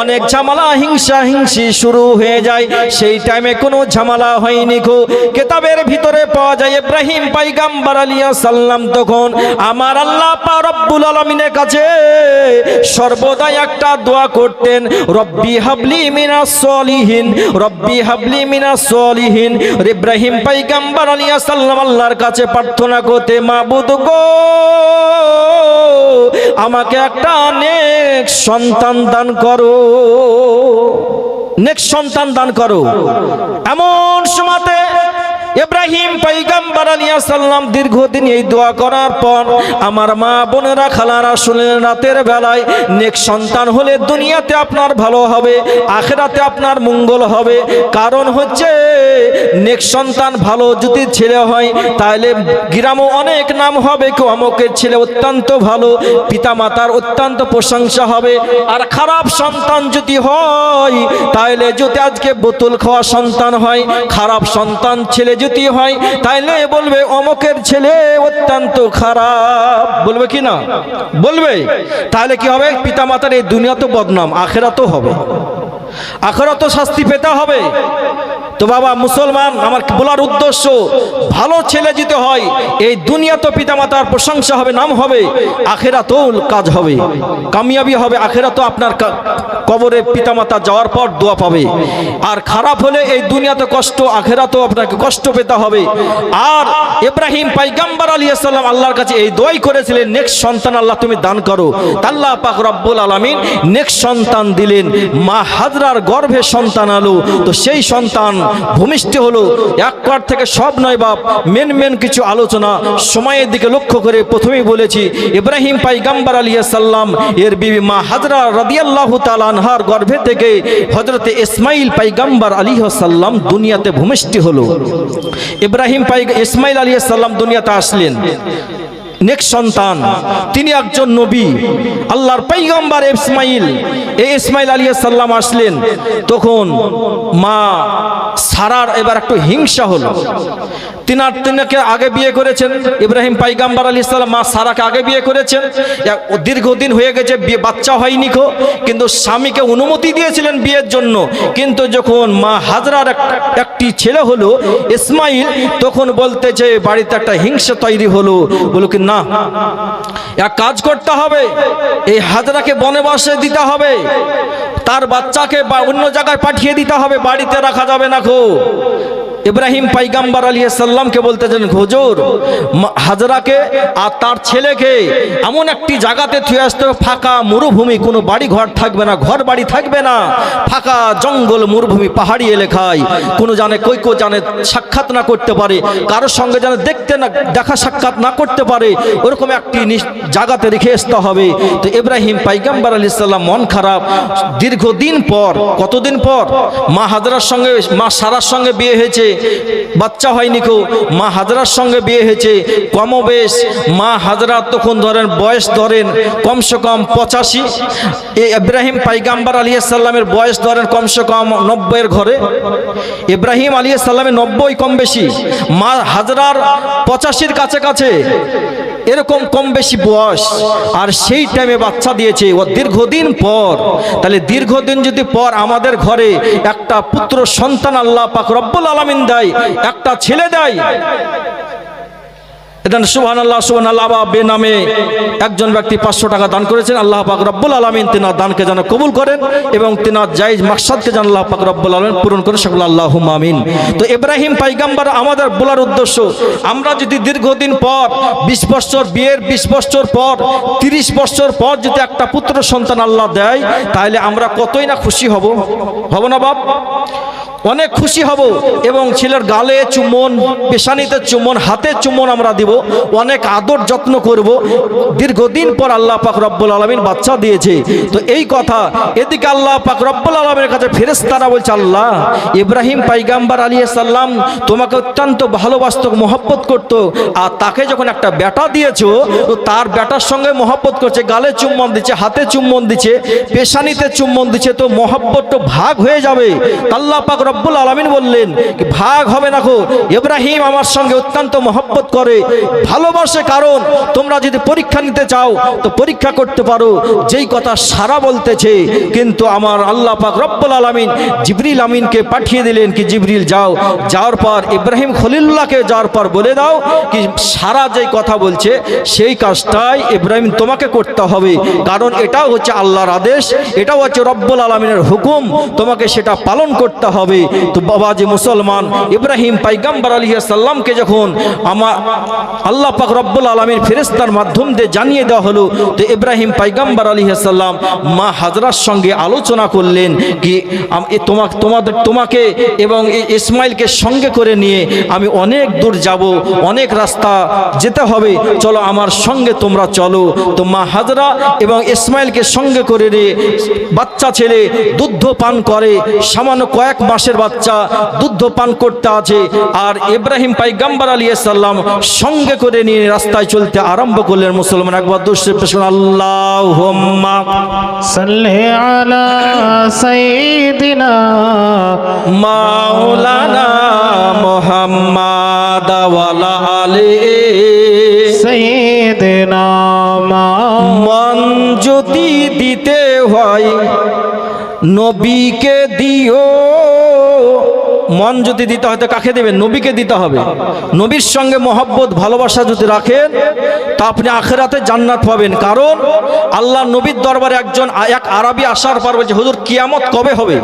অনেক ঝামেলা হিংসা হিংসি শুরু হয়ে যায়। সেই টাইমে কোনো ঝামেলা হয়নি। কিতাবের ভিতরে পাওয়া যায় ইব্রাহিম পয়গম্বর আলাইহিস সালাম তখন আমার আল্লাহ পাক রব্বুল আলামিনের কাছে সর্বদা একটা দোয়া করতেন, রব্বি হাবলি মিনাস সলিহিন, রব্বি হাবলি মিনাস সলিহিন। ইব্রাহিম পয়গম্বর আলাইহিস সালাম আল্লাহর কাছে প্রার্থনা করতে, মাবুদ গো আমাকে একটা নেক সন্তান দান করো, নেক সন্তান দান করো। এমন সময়তে ইব্রাহিম পয়গম্বর আলাইহিস সালাম দীর্ঘদিন এই দোয়া করার পর আমার মা বোনেরা খালারা শুনলেন, রাতের বেলায় নেক সন্তান হলে দুনিয়াতে আপনার ভালো হবে, আখিরাতে আপনার মঙ্গল হবে। কারণ হচ্ছে নেক সন্তান ভালো যদি ছেলে হয় তাহলে গ্রামে অনেক নাম হবে, কেউ অমুকের ছেলে অত্যন্ত ভালো, পিতা মাতার অত্যন্ত প্রশংসা হবে। আর খারাপ সন্তান যদি হয় তাহলে যদি আজকে বোতল খাওয়া সন্তান হয়, খারাপ সন্তান ছেলে যদি হয় তাইলে বলবে অমুকের ছেলে অত্যন্ত খারাপ, বলবে কি না? বলবে। তাহলে কি হবে? পিতা মাতার এই দুনিয়া তো বদনাম, আখিরাতও হবে, আখিরাতও শাস্তি পেতে হবে। তো বাবা মুসলমান, আমার বলার উদ্দেশ্য, ভালো ছেলে যদি হয় এই দুনিয়া তো পিতামাতার প্রশংসা হবে, নাম হবে, আখিরাতেও কাজ হবে, কামিয়াবি হবে। আখিরাতেও আপনার কবরে পিতামাতা যাওয়ার পর দোয়া পাবে। আর খারাপ হলে এই দুনিয়াতে কষ্ট, আখিরাতেও আপনাকে কষ্ট পেতে হবে। আর ইব্রাহিম পয়গম্বর আলাইহিস সালাম আল্লাহর কাছে এই দোয়াই করেছিলেন, নেক্সট সন্তান আল্লাহ তুমি দান করো। আল্লাহ পাক রব্বুল আলামিন নেক্সট সন্তান দিলেন। মা হাজরার গর্ভে সন্তান আলো। তো সেই সন্তান ভূমিষ্ঠ হলো। একবার থেকে সব নয় বাপ, মেন কিছু আলোচনা সময়ের দিকে লক্ষ্য করে প্রথমেই বলেছি, ইব্রাহিম পয়গম্বর আলাইহিস সালাম এর বিবি মা হাজরা রাদিয়াল্লাহু তাআলা আনহার গর্ভে থেকে হযরতে ইসমাঈল পয়গম্বর আলাইহিস সালাম দুনিয়াতে ভূমিষ্ঠ হলো। ইসমাঈল আলাইহিস সালাম দুনিয়াতে আসলেন, নেক্সট সন্তান, তিনি একজন নবী, আল্লাহর পয়গম্বর ইসমাঈল। এই ইসমাঈল আলাইহিস সালাম আসলেন, তখন মা সারার এবার একটু হিংসা হলো। তিনাকে আগে বিয়ে করেছেন ইব্রাহিম পয়গম্বর আলাইহিস সালাম, মা সারাকে আগে বিয়ে করেছেন। দীর্ঘদিন হয়ে গেছে, বাচ্চা হয়নি কো, কিন্তু স্বামীকে অনুমতি দিয়েছিলেন বিয়ের জন্য। কিন্তু যখন মা হাজরার একটি ছেলে হলো ইসমাঈল, তখন বলতেছে বাড়িতে একটা হিংসা তৈরি হলো। বলো কি না, এক কাজ করতে হবে, এই হাজরাকে বনবাসে দিতে হবে, তার বাচ্চাকে অন্য জায়গায় পাঠিয়ে দিতে হবে, বাড়িতে রাখা যাবে না গো। ইব্রাহিম পয়গম্বর আলাইহিস সালামকে বলতেছেন, হুজুর হাজরাকে আর তার ছেলেকে এমন একটি জায়গাতে থুয়ে আসতে হবে, ফাঁকা মরুভূমি, কোনো বাড়ি ঘর থাকবে না, ঘর বাড়ি থাকবে না, ফাঁকা জঙ্গল মরুভূমি পাহাড়ি এলাকায়, কোনো জানে কই জানে সাক্ষাৎ না করতে পারে, কারোর সঙ্গে যেন দেখা সাক্ষাৎ না করতে পারে, ওরকম একটি জায়গাতে রেখে আসতে হবে। তো ইব্রাহিম পয়গম্বর আলাইহিস সালাম মন খারাপ, দীর্ঘদিন পর, কতদিন পর মা হাজরার সঙ্গে, মা সারার সঙ্গে বিয়ে হয়েছে, বাচ্চা হয়নি কো, মা হাজরার সঙ্গে বিয়ে হয়েছে, কমবেশ মা হাজরা তখন ধরেন বয়স ধরেন কমসে কম 85, ইব্রাহিম পয়গম্বর আলাইহিস সালামের বয়স ধরেন কমসে কম 90-এর ঘরে, ইব্রাহিম আলাইহিস সালামের 90 কম বেশি, মা হাজরার 85-র কাছে এরকম কম বেশি বয়স, আর সেই টাইমে বাচ্চা দিয়েছে ও দীর্ঘদিন পর। তাহলে দীর্ঘদিন যদি পর আমাদের ঘরে একটা পুত্র সন্তান আল্লাহ পাক রব্বুল আলামিন দেয়, একটা ছেলে দেয়, সুবহানাল্লাহ সুবহানাল্লাহ। বেনামে একজন ব্যক্তি 500 টাকা দান করেছেন, আল্লাহ পাক রব্বুল আলামিন তিনার দানকে যেন কবুল করেন এবং তিনার জায়েজ মাকসাদকে যেন আল্লাহ পাক রব্বুল আলামিন পূরণ করে, সকল আল্লাহুম্মা আমিন। তো ইব্রাহিম পয়গম্বর আমাদের বলার উদ্দেশ্য, আমরা যদি দীর্ঘদিন পর 20 বছর বিয়ের 20 বছর পর 30 বছর পর যদি একটা পুত্র সন্তান আল্লাহ দেয়, তাহলে আমরা কতই না খুশি হব না বাপ, অনেক খুশি হব। এবং ছেলের গালে চুম্বন, পেশানিতে চুম্বন, হাতে চুম্বন আমরা দিব, অনেক আদর যত্ন করব। দীর্ঘদিন পর আল্লাহ পাক রব্বুল আলামিন বাচ্চা দিয়েছে। তো এই কথা, এদিকে আল্লাহ পাক রব্বুল আলামিনের কাছে ফেরেশতারা বলছে, আল্লাহ ইব্রাহিম পয়গম্বর আলাইহিস সালাম তোমাকে অত্যন্ত ভালোবাসতো, মহব্বত করত, আর তাকে যখন একটা বেটা দিয়েছো, তো তার বেটার সঙ্গে মহব্বত করছে, গালে চুম্বন দিচ্ছে, হাতে চুম্বন দিচ্ছে, পেশানিতে চুম্বন দিচ্ছে, তো মহব্বত তো ভাগ হয়ে যাবে। আল্লাহ পাক রব্বুল আলামিন বললেন ভাগ হবে না গো, ইব্রাহিম আমার সঙ্গে অত্যন্ত মহব্বত করে, ভালোবাসে, কারণ তোমরা যদি পরীক্ষা নিতে চাও তো পরীক্ষা করতে পারো। যেই কথা সারা বলতেছে, কিন্তু আমার আল্লাহ পাক রব্বুল আলামিন জিবরিল আমিনকে পাঠিয়ে দিলেন, কি জিবরিল যাও, যাওয়ার পর ইব্রাহিম খলিলুল্লাহকে যাওয়ার পর বলে দাও কি সারা যেই কথা বলছে সেই কাজটাই ইব্রাহিম তোমাকে করতে হবে, কারণ এটাও হচ্ছে আল্লাহর আদেশ, এটাও হচ্ছে রব্বুল আলামিনের হুকুম, তোমাকে সেটা পালন করতে হবে। তো বাবা যে মুসলমান, ইব্রাহিম পয়গম্বর আলাইহিস সালামকে যখন আমার আল্লাহ পাক রব্বুল আলামিন ফেরেশতার মাধ্যম দিয়ে জানিয়ে দেওয়া হলো, তো ইব্রাহিম পয়গম্বর আলাইহিস সালাম মা হাজরার সঙ্গে আলোচনা করলেন কি তোমাকে এবং ইসমাইলকে সঙ্গে করে নিয়ে আমি অনেক দূর যাব, অনেক রাস্তা যেতে হবে, চলো আমার সঙ্গে তোমরা চলো। তো মা হাজরা এবং ইসমাইলকে সঙ্গে করে নিয়ে, বাচ্চা ছেলে দুধ পান করে, সামান্য কয়েক মাসের বাচ্চা দুধ পান করতে আছে, আর ইব্রাহিম পয়গম্বর আলাইহিস সালাম সঙ্গে করে নিয়ে রাস্তায় চলতে আরম্ভ করলেন। মুসলমান একবার দুরূদ পেশ করুন, আল্লাহুম্মা সাল্লি আলা সাইয়্যিদিনা মাওলানা মুহাম্মাদ ওয়া আলা আলি সাইয়্যিদিনা। মন যদি দিতে হয় নবীকে দিও, মন যদি দিতে হয় তো কাকে দেবেন? নবীকে দিতে হবে। নবীর সঙ্গে মহব্বত ভালোবাসা যদি রাখেন তা আপনি আখিরাতে জান্নাত পাবেন। কারণ আল্লাহ নবীর দরবারে এক আরবি আসার পর বলছে, হুজুর কিয়ামত কবে হবে?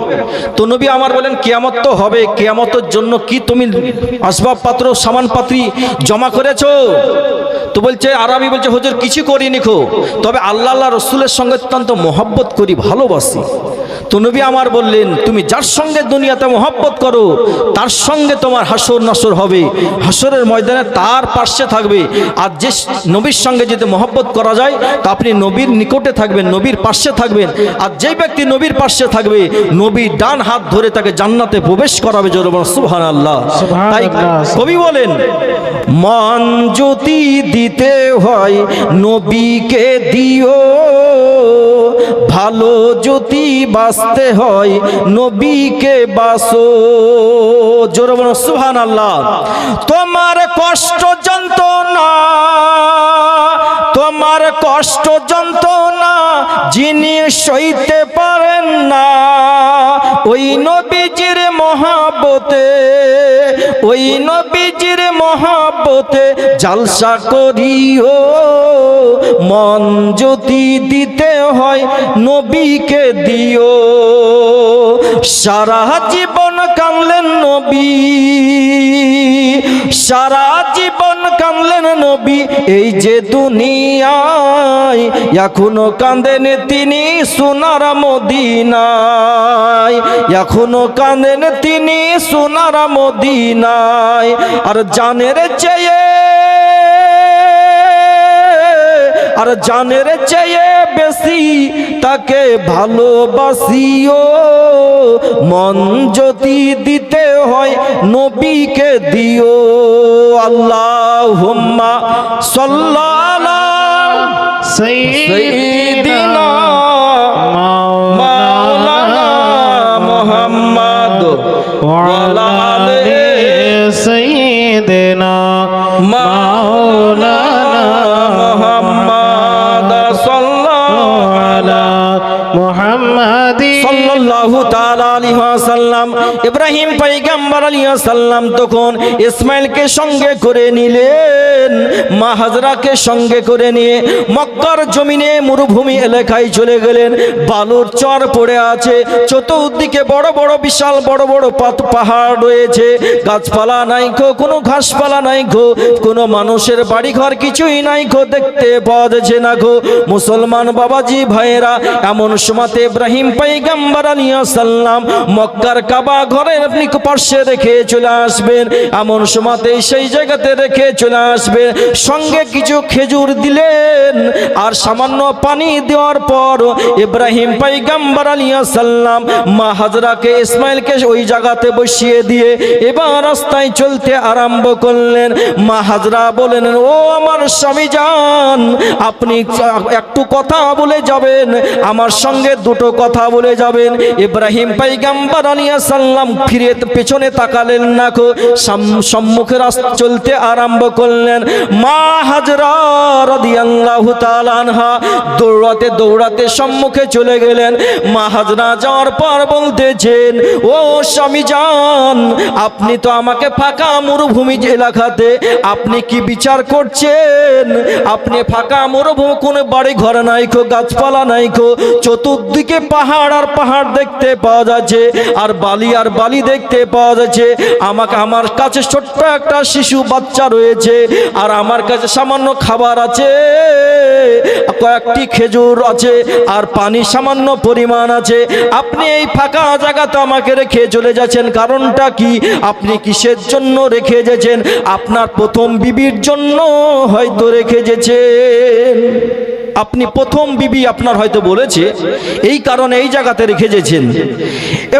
তো নবী আমার বলেন, কিয়ামত তো হবে, কিয়ামতের জন্য কি তুমি আসবাবপত্র সামানপাত্রী জমা করেছো? তো বলছে, আরবি বলছে, হুজুর কিছু করিনি খো, তবে আল্লাহ রসুলের সঙ্গে অত্যন্ত মহব্বত করি, ভালোবাসি। তো নবী আমার বললেন, তুমি যার সঙ্গে দুনিয়াতে মহব্বত করো তার সঙ্গে তোমার হাসর নাসর হবে, হাসরের ময়দানে তার পাশে থাকবে। আর যে নবীর সঙ্গে যদি মহব্বত করা যায় তা আপনি নবীর নিকটে থাকবেন, নবীর পাশে থাকবেন। আর যেই ব্যক্তি নবীর পাশে থাকবে, নবী ডান হাত ধরে তাকে জান্নাতে প্রবেশ করাবে। জোরে বলুন সুবহানাল্লাহ। তাই কবি বলেন, মন যদি দিতে হয় নবীকে দিও, ভালো যদি বাঁচতে হয় নবীকে বাসো। জোরে বলুন সুবহানাল্লাহ। তোমার কষ্ট যন্ত্রণা, তোমার কষ্ট যন্ত্রণা যিনি সইতে পারেন না, ওই নবীজির মহব্বতে, ওই নবীজির মহব্বতে জালসা করিও। মন যদি দিতে হয় নবীকে দিও। সারা জীবন কামলেন নবী, সারা জীবন কামলেন নবী এই যে দুনিয়ায়, এখনো কাঁদেন তিনি সোনার মদিনায়, এখনো কাঁদেন তিনি সোনার মদিনায়। আর জানের চেয়ে, আর জানের চেয়ে বেশি তাকে ভালোবাসিও। মন যদি দিতে হয় নবীকে দিও। আল্লাহুম্মা সাল্লাল্লাহু সাইয়্যিদিনা মাওলানা মুহাম্মদ ওয়া আলা আলি সাইয়্যিদিনা মাওলানা মুহাম্মদ সাল্লাল্লাহু আলা মুহাম্মাদি সাল্লাল্লাহু তাআলা আলাইহি ওয়াসাল্লাম। ইব্রাহিম পয়গম্বর আলাইহিস সালাম তখন ইসমাইলকে সঙ্গে করে নিলেন, মা হাজরাকে সঙ্গে করে নিয়ে মক্কার জমিনে মরুভূমি এলাকায় চলে গেলেন। বালুর চর পড়ে আছে, চতুর্দিকে বড় বড় বিশাল বড় বড় পাহাড় রয়েছে, গাছপালা নাই গো, কোনো ঘাসপালা নাই গো, কোনো মানুষের বাড়ি ঘর কিছুই নাই গো, দেখতে পাওয়া যাচ্ছে না গো। মুসলমান বাবাজি ভাইয়েরা, এমন সময়তে ইব্রাহিম পয়গম্বর আলাইহিস সালাম মক্কার কাবা ঘরের আপনি পাশে রেখে চলে আসবেন। এমন সময়তে সেই জায়গাতে রেখে চলে আসবেন, সঙ্গে কিছু খেজুর দিলেন আর সামান্য পানি দেওয়ার পর ইব্রাহিম পয়গম্বর আলাইহিস সালাম মা হাজরাকে ইসমাইলকে ওই জায়গাতে বসিয়ে দিয়ে এবার রাস্তায় চলতে আরম্ভ করলেন। মা হাজরা বলেন, ও আমার স্বামী জান, আপনি একটু কথা বলে যাবেন, আমার সঙ্গে দুটো কথা বলে যাবেন। ইব্রাহিম পয়গম্বর আলাইহিস সালাম ফিরে পেছনে তাকালেন না গো, সম্মুখে রাস্তা চলতে আরম্ভ করলেন। মা হাজরা রাদিয়াল্লাহু তাআলা আনহা দৌড়াতে দৌড়াতে সম্মুখে চলে গেলেন। মা হাজরা যাওয়ার পর বলতেছেন, ও স্বামী জান, আপনি তো আমাকে ফাঁকা মরুভূমি এলাকাতে আপনি কি বিচার করছেন? আপনি ফাঁকা মরুভূমি, কোনো বাড়ি ঘর নাই গো, গাছপালা নাই গো, চতুর্দিকে পাহাড় আর পাহাড় দেখতে পাওয়া যাচ্ছে, আর বালি দেখতে পাওয়া যাচ্ছে। আমার কাছে ছোট্ট একটা শিশু বাচ্চা রয়েছে, আর আমার কাছে সামান্য খাবার আছে, কয়েকটি খেজুর আছে, আর পানি সামান্য পরিমাণ আছে। আপনি এই ফাঁকা জায়গাতে আমাকে রেখে চলে যাচ্ছেন, কারণটা কি? আপনি কিসের জন্য রেখে যেছেন? আপনার প্রথম বিবির জন্য হয়তো রেখে যেছেন। আপনি প্রথম বিবি আপনার হয়তো বলেছে, এই কারণে এই জায়গাতে রেখে যেছেন।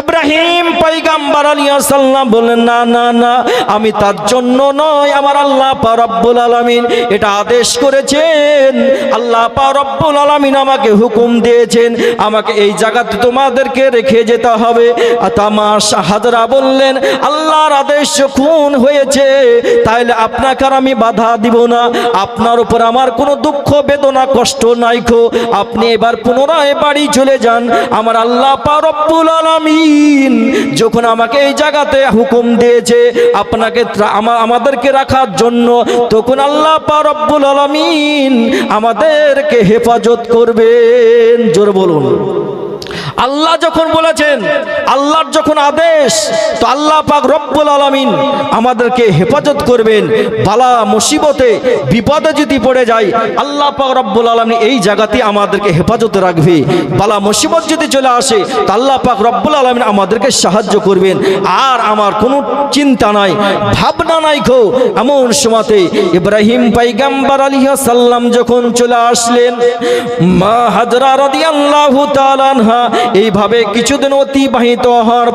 ইব্রাহিম পয়গম্বর আলাইহিস সালাম বললেন, না না না, আমি তার জন্য নয়, আমার আল্লাহ পাক রব্বুল আলামিন এটা আদেশ করেছেন। আল্লাহ পাক রব্বুল আলামিন আমাকে হুকুম দিয়েছেন, আমাকে এই জায়গাতে তোমাদেরকে রেখে যেতে হবে। আমার হাজরা বললেন, আল্লাহর আদেশ যখন হয়েছে তাহলে আপনাকে আর আমি বাধা দিব না, আপনার উপর আমার কোনো দুঃখ বেদনা কষ্ট নাই গো, আপনি এবার পুনরায় বাড়ি চলে যান। আমার আল্লাহ পাক রব্বুল আলামিন যখন আমাকে এই জায়গাতে হুকুম দিয়েছে আপনাকে আমাদেরকে রাখার জন্য, তখন আল্লাহ পাক রব্বুল আলামিন আমাদেরকে হেফাজত করবেন। জোর বলুন। আল্লাহ যখন বলেছেন, আল্লাহর যখন আদেশ, তো আল্লাহ পাক রব্বুল আলামিন আমাদেরকে হেফাজত করবেন। বালা মুসিবতে বিপদে যদি পড়ে যায়, আল্লাহ পাক রব্বুল আলামিন এই জায়গাতে আমাদেরকে হেফাজতে রাখবে। বালা মুসিবত যদি চলে আসে, তো আল্লাহ পাক রব্বুল আলামিন আমাদেরকে সাহায্য করবেন। আর আমার কোনো চিন্তা নাই, ভাবনা নাই গো। এমন সময়তে ইব্রাহিম পয়গম্বর আলাইহিস সালাম যখন চলে আসলেন, মা হাজরা রাদিয়াল্লাহু তাআলা আনহা এইভাবে কিছুদিন অতিবাহিত হওয়ার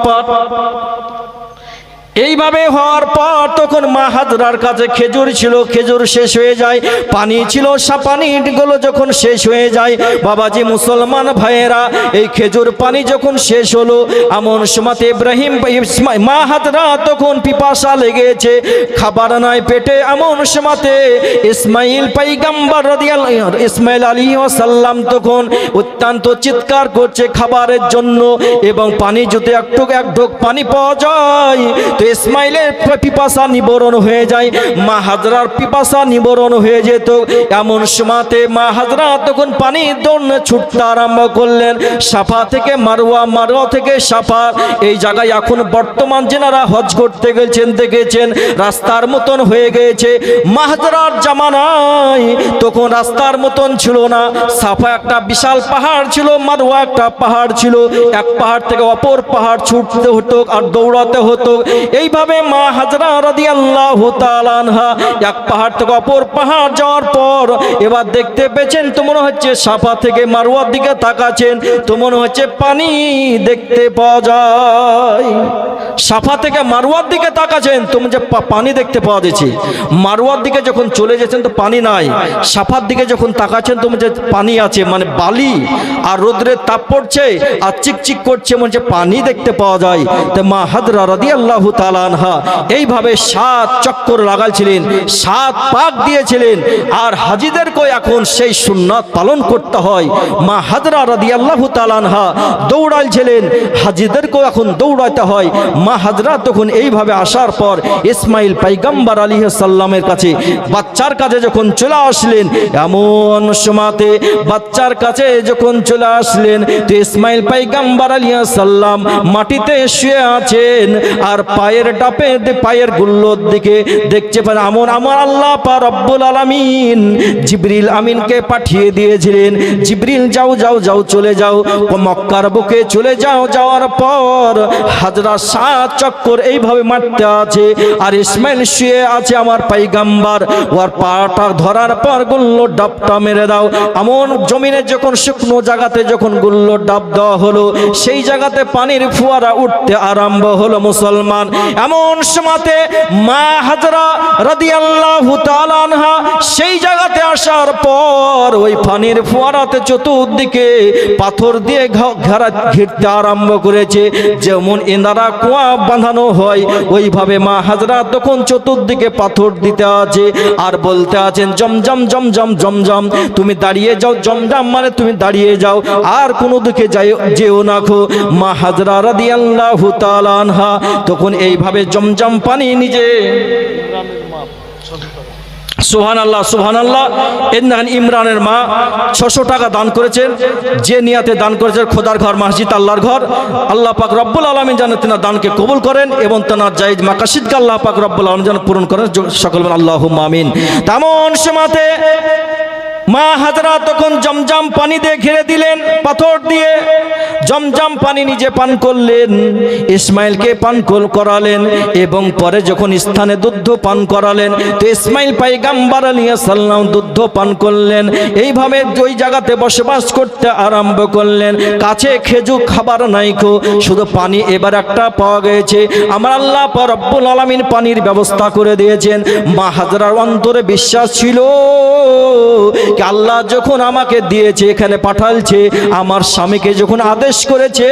পর তখন মা হাজরার কাছে খেজুর ছিল, খেজুর শেষ হয়ে যায়। পানি ছিল, পানিগুলো যখন শেষ হয়ে যায়, বাবাজি মুসলমান ভাইয়েরা, এই খেজুর পানি যখন শেষ হলো, এমন সময়তে মা হাজরা তখন পিপাসা লেগেছে, খাবার নাই পেটে। এমন সময়তে ইসমাইল পয়গম্বর ইসমাইল আলাইহিস সালাম তখন অত্যন্ত চিৎকার করছে খাবারের জন্য, এবং পানি যদি এক ঢোক পানি পাওয়া যায়, তো ইসমাইলের পিপাসা নিবারণ হয়ে যায়, মা হাজরার পিপাসা নিবারণ হয়ে যেত। এমন সময়তে মা হাজরা তখন পানির জন্য ছুটতে আরম্ভ করলেন, সাফা থেকে মারওয়া, মারওয়া থেকে সাফা। এই জায়গায় এখন বর্তমান যেনারা হজ করতে গেছেন দেখেছেন, রাস্তার মতন হয়ে গেছে। মা হাজরার জামানায় তখন রাস্তার মতন ছিল না, সাফা একটা বিশাল পাহাড় ছিল, মারওয়া একটা পাহাড় ছিল। এক পাহাড় থেকে অপর পাহাড় ছুটতে হতো আর দৌড়াতে হতো। এইভাবে মা হাজরা রাদিয়াল্লাহু তাআলা আনহা এক পাহাড় থেকে অপর পাহাড় যাওয়ার পর এবার দেখতে পেয়েছেন, তো মনে হচ্ছে সাফা থেকে মারওয়ার দিকে তাকাচ্ছেন, তো মনে হচ্ছে পানি দেখতে পাওয়া যায়। সাফা থেকে মারওয়ার দিকে তাকাচ্ছেন, তো যে পানি দেখতে পাওয়া যাচ্ছে। মারওয়ার দিকে যখন চলে যাচ্ছেন তো পানি নাই, সাফার দিকে যখন তাকাচ্ছেন তো যে পানি আছে, মানে বালি আর রোদ্রের তাপ পড়ছে আর চিকচিক করছে, মনে হচ্ছে পানি দেখতে পাওয়া যায়। তো মা হাজরা রাদিয়াল্লাহু তাআলা আনহা এইভাবে 7 চক্কর লাগাইছিলেন, 7 পাক দিয়েছিলেন। আর হাজীদেরকে এখন সেই সুন্নাত পালন করতে হয়। মা হাজরা রাদিয়াল্লাহু তাআলা আনহা দৌড়াইছিলেন, হাজীদেরকে এখন দৌড়াইতে হয়। মা হাজরা তখন এইভাবে আসার পর ইসমাইল পয়গম্বর আলাইহিস সালামের কাছে, বাচ্চার কাছে যখন চলে আসলেন, এমন সময়তে বাচ্চার কাছে যখন চলে আসলেন, তো ইসমাইল পয়গম্বর আলাইহিস সালাম মাটিতে শুয়ে আছেন, আর পায়ের ডাপে পায়ের গুল্লোর দিকে দেখতে পান আমার আল্লাহ পাক রব্বুল আলামিন জিবরিল আমিনকে পাঠিয়ে দিয়েছিলেন, জিবরিল যাও যাও যাও চলে যাও মক্কার বুকে চলে যাও। যাওয়ার পর হাজরা 7 চক্কর এইভাবে মারতে আছে, আর ইসমাইল শুয়ে আছে আমার পয়গম্বর। ওর পাটা ধরার পর গুল্লো ডাবটা মেরে দাও। এমন জমিনে যখন শুকনো জায়গাতে যখন গুল্লো ডাব দেওয়া হলো, সেই জায়গাতে পানির ফোয়ারা উঠতে আরম্ভ হলো মুসলমান। এমন সময়তে মা হাজরা রাদিয়াল্লাহু তাআলা আনহা সেই জায়গাতে আসার পর ওই পানির ফোয়ারাতে চতুর্দিকে পাথর দিয়ে ঘিরতে আরম্ভ করেছে। যেমন এনারা কুয়া বাঁধানো হয়, ওইভাবে মা হাজরা তখন চতুর্দিকে পাথর দিতে আছে আর বলতে আছেন, জমজম জমজম জমজম, তুমি দাঁড়িয়ে যাও। জমজম মানে তুমি দাঁড়িয়ে যাও, আর কোনো দিকে যেও না খো। মা হাজরা রাদিয়াল্লাহু তাআলা আনহা তখন এইভাবে জমজম পানি নিজে, সুবহানাল্লাহ সুবহানাল্লাহ, ইমরানের মা 600 টাকা দান করেছেন। যে নিয়াতে দান করেছেন, খোদার ঘর মসজিদ আল্লাহর ঘর, আল্লাহ পাক রব্বুল আলামিন যেন তেনার দানকে কবুল করেন এবং তেনার জায়েজ মাকাসিদকে আল্লাহ পাক রব্বুল আলামিন যেন পূরণ করেন। সকল বলেন আল্লাহুম্মা আমিন। তেমন সময়তে মা হাজরা তখন জমজম পানি দিয়ে ঘিরে দিলেন, পাথর দিয়ে জমজম পানি নিজে পান করলেন, ইসমাইলকে পান করালেন, এবং পরে যখন স্থানে দুধ পান করালেন, তো ইসমাইল পয়গম্বর আলাইহিস সালাম দুধ পান করলেন। এইভাবে ওই জায়গাতে বসবাস করতে আরম্ভ করলেন। কাছে খেজুর খাবার নাই কো, শুধু পানি এবার একটা পাওয়া গেছে। আমার আল্লাহ পাক রব্বুল আলামিন পানির ব্যবস্থা করে দিয়েছেন। মা হাজরার অন্তরে বিশ্বাস ছিল, আল্লাহ যখন আমাকে দিয়েছে, এখানে পাঠালছে, আমার স্বামীকে যখন আদেশ করেছে,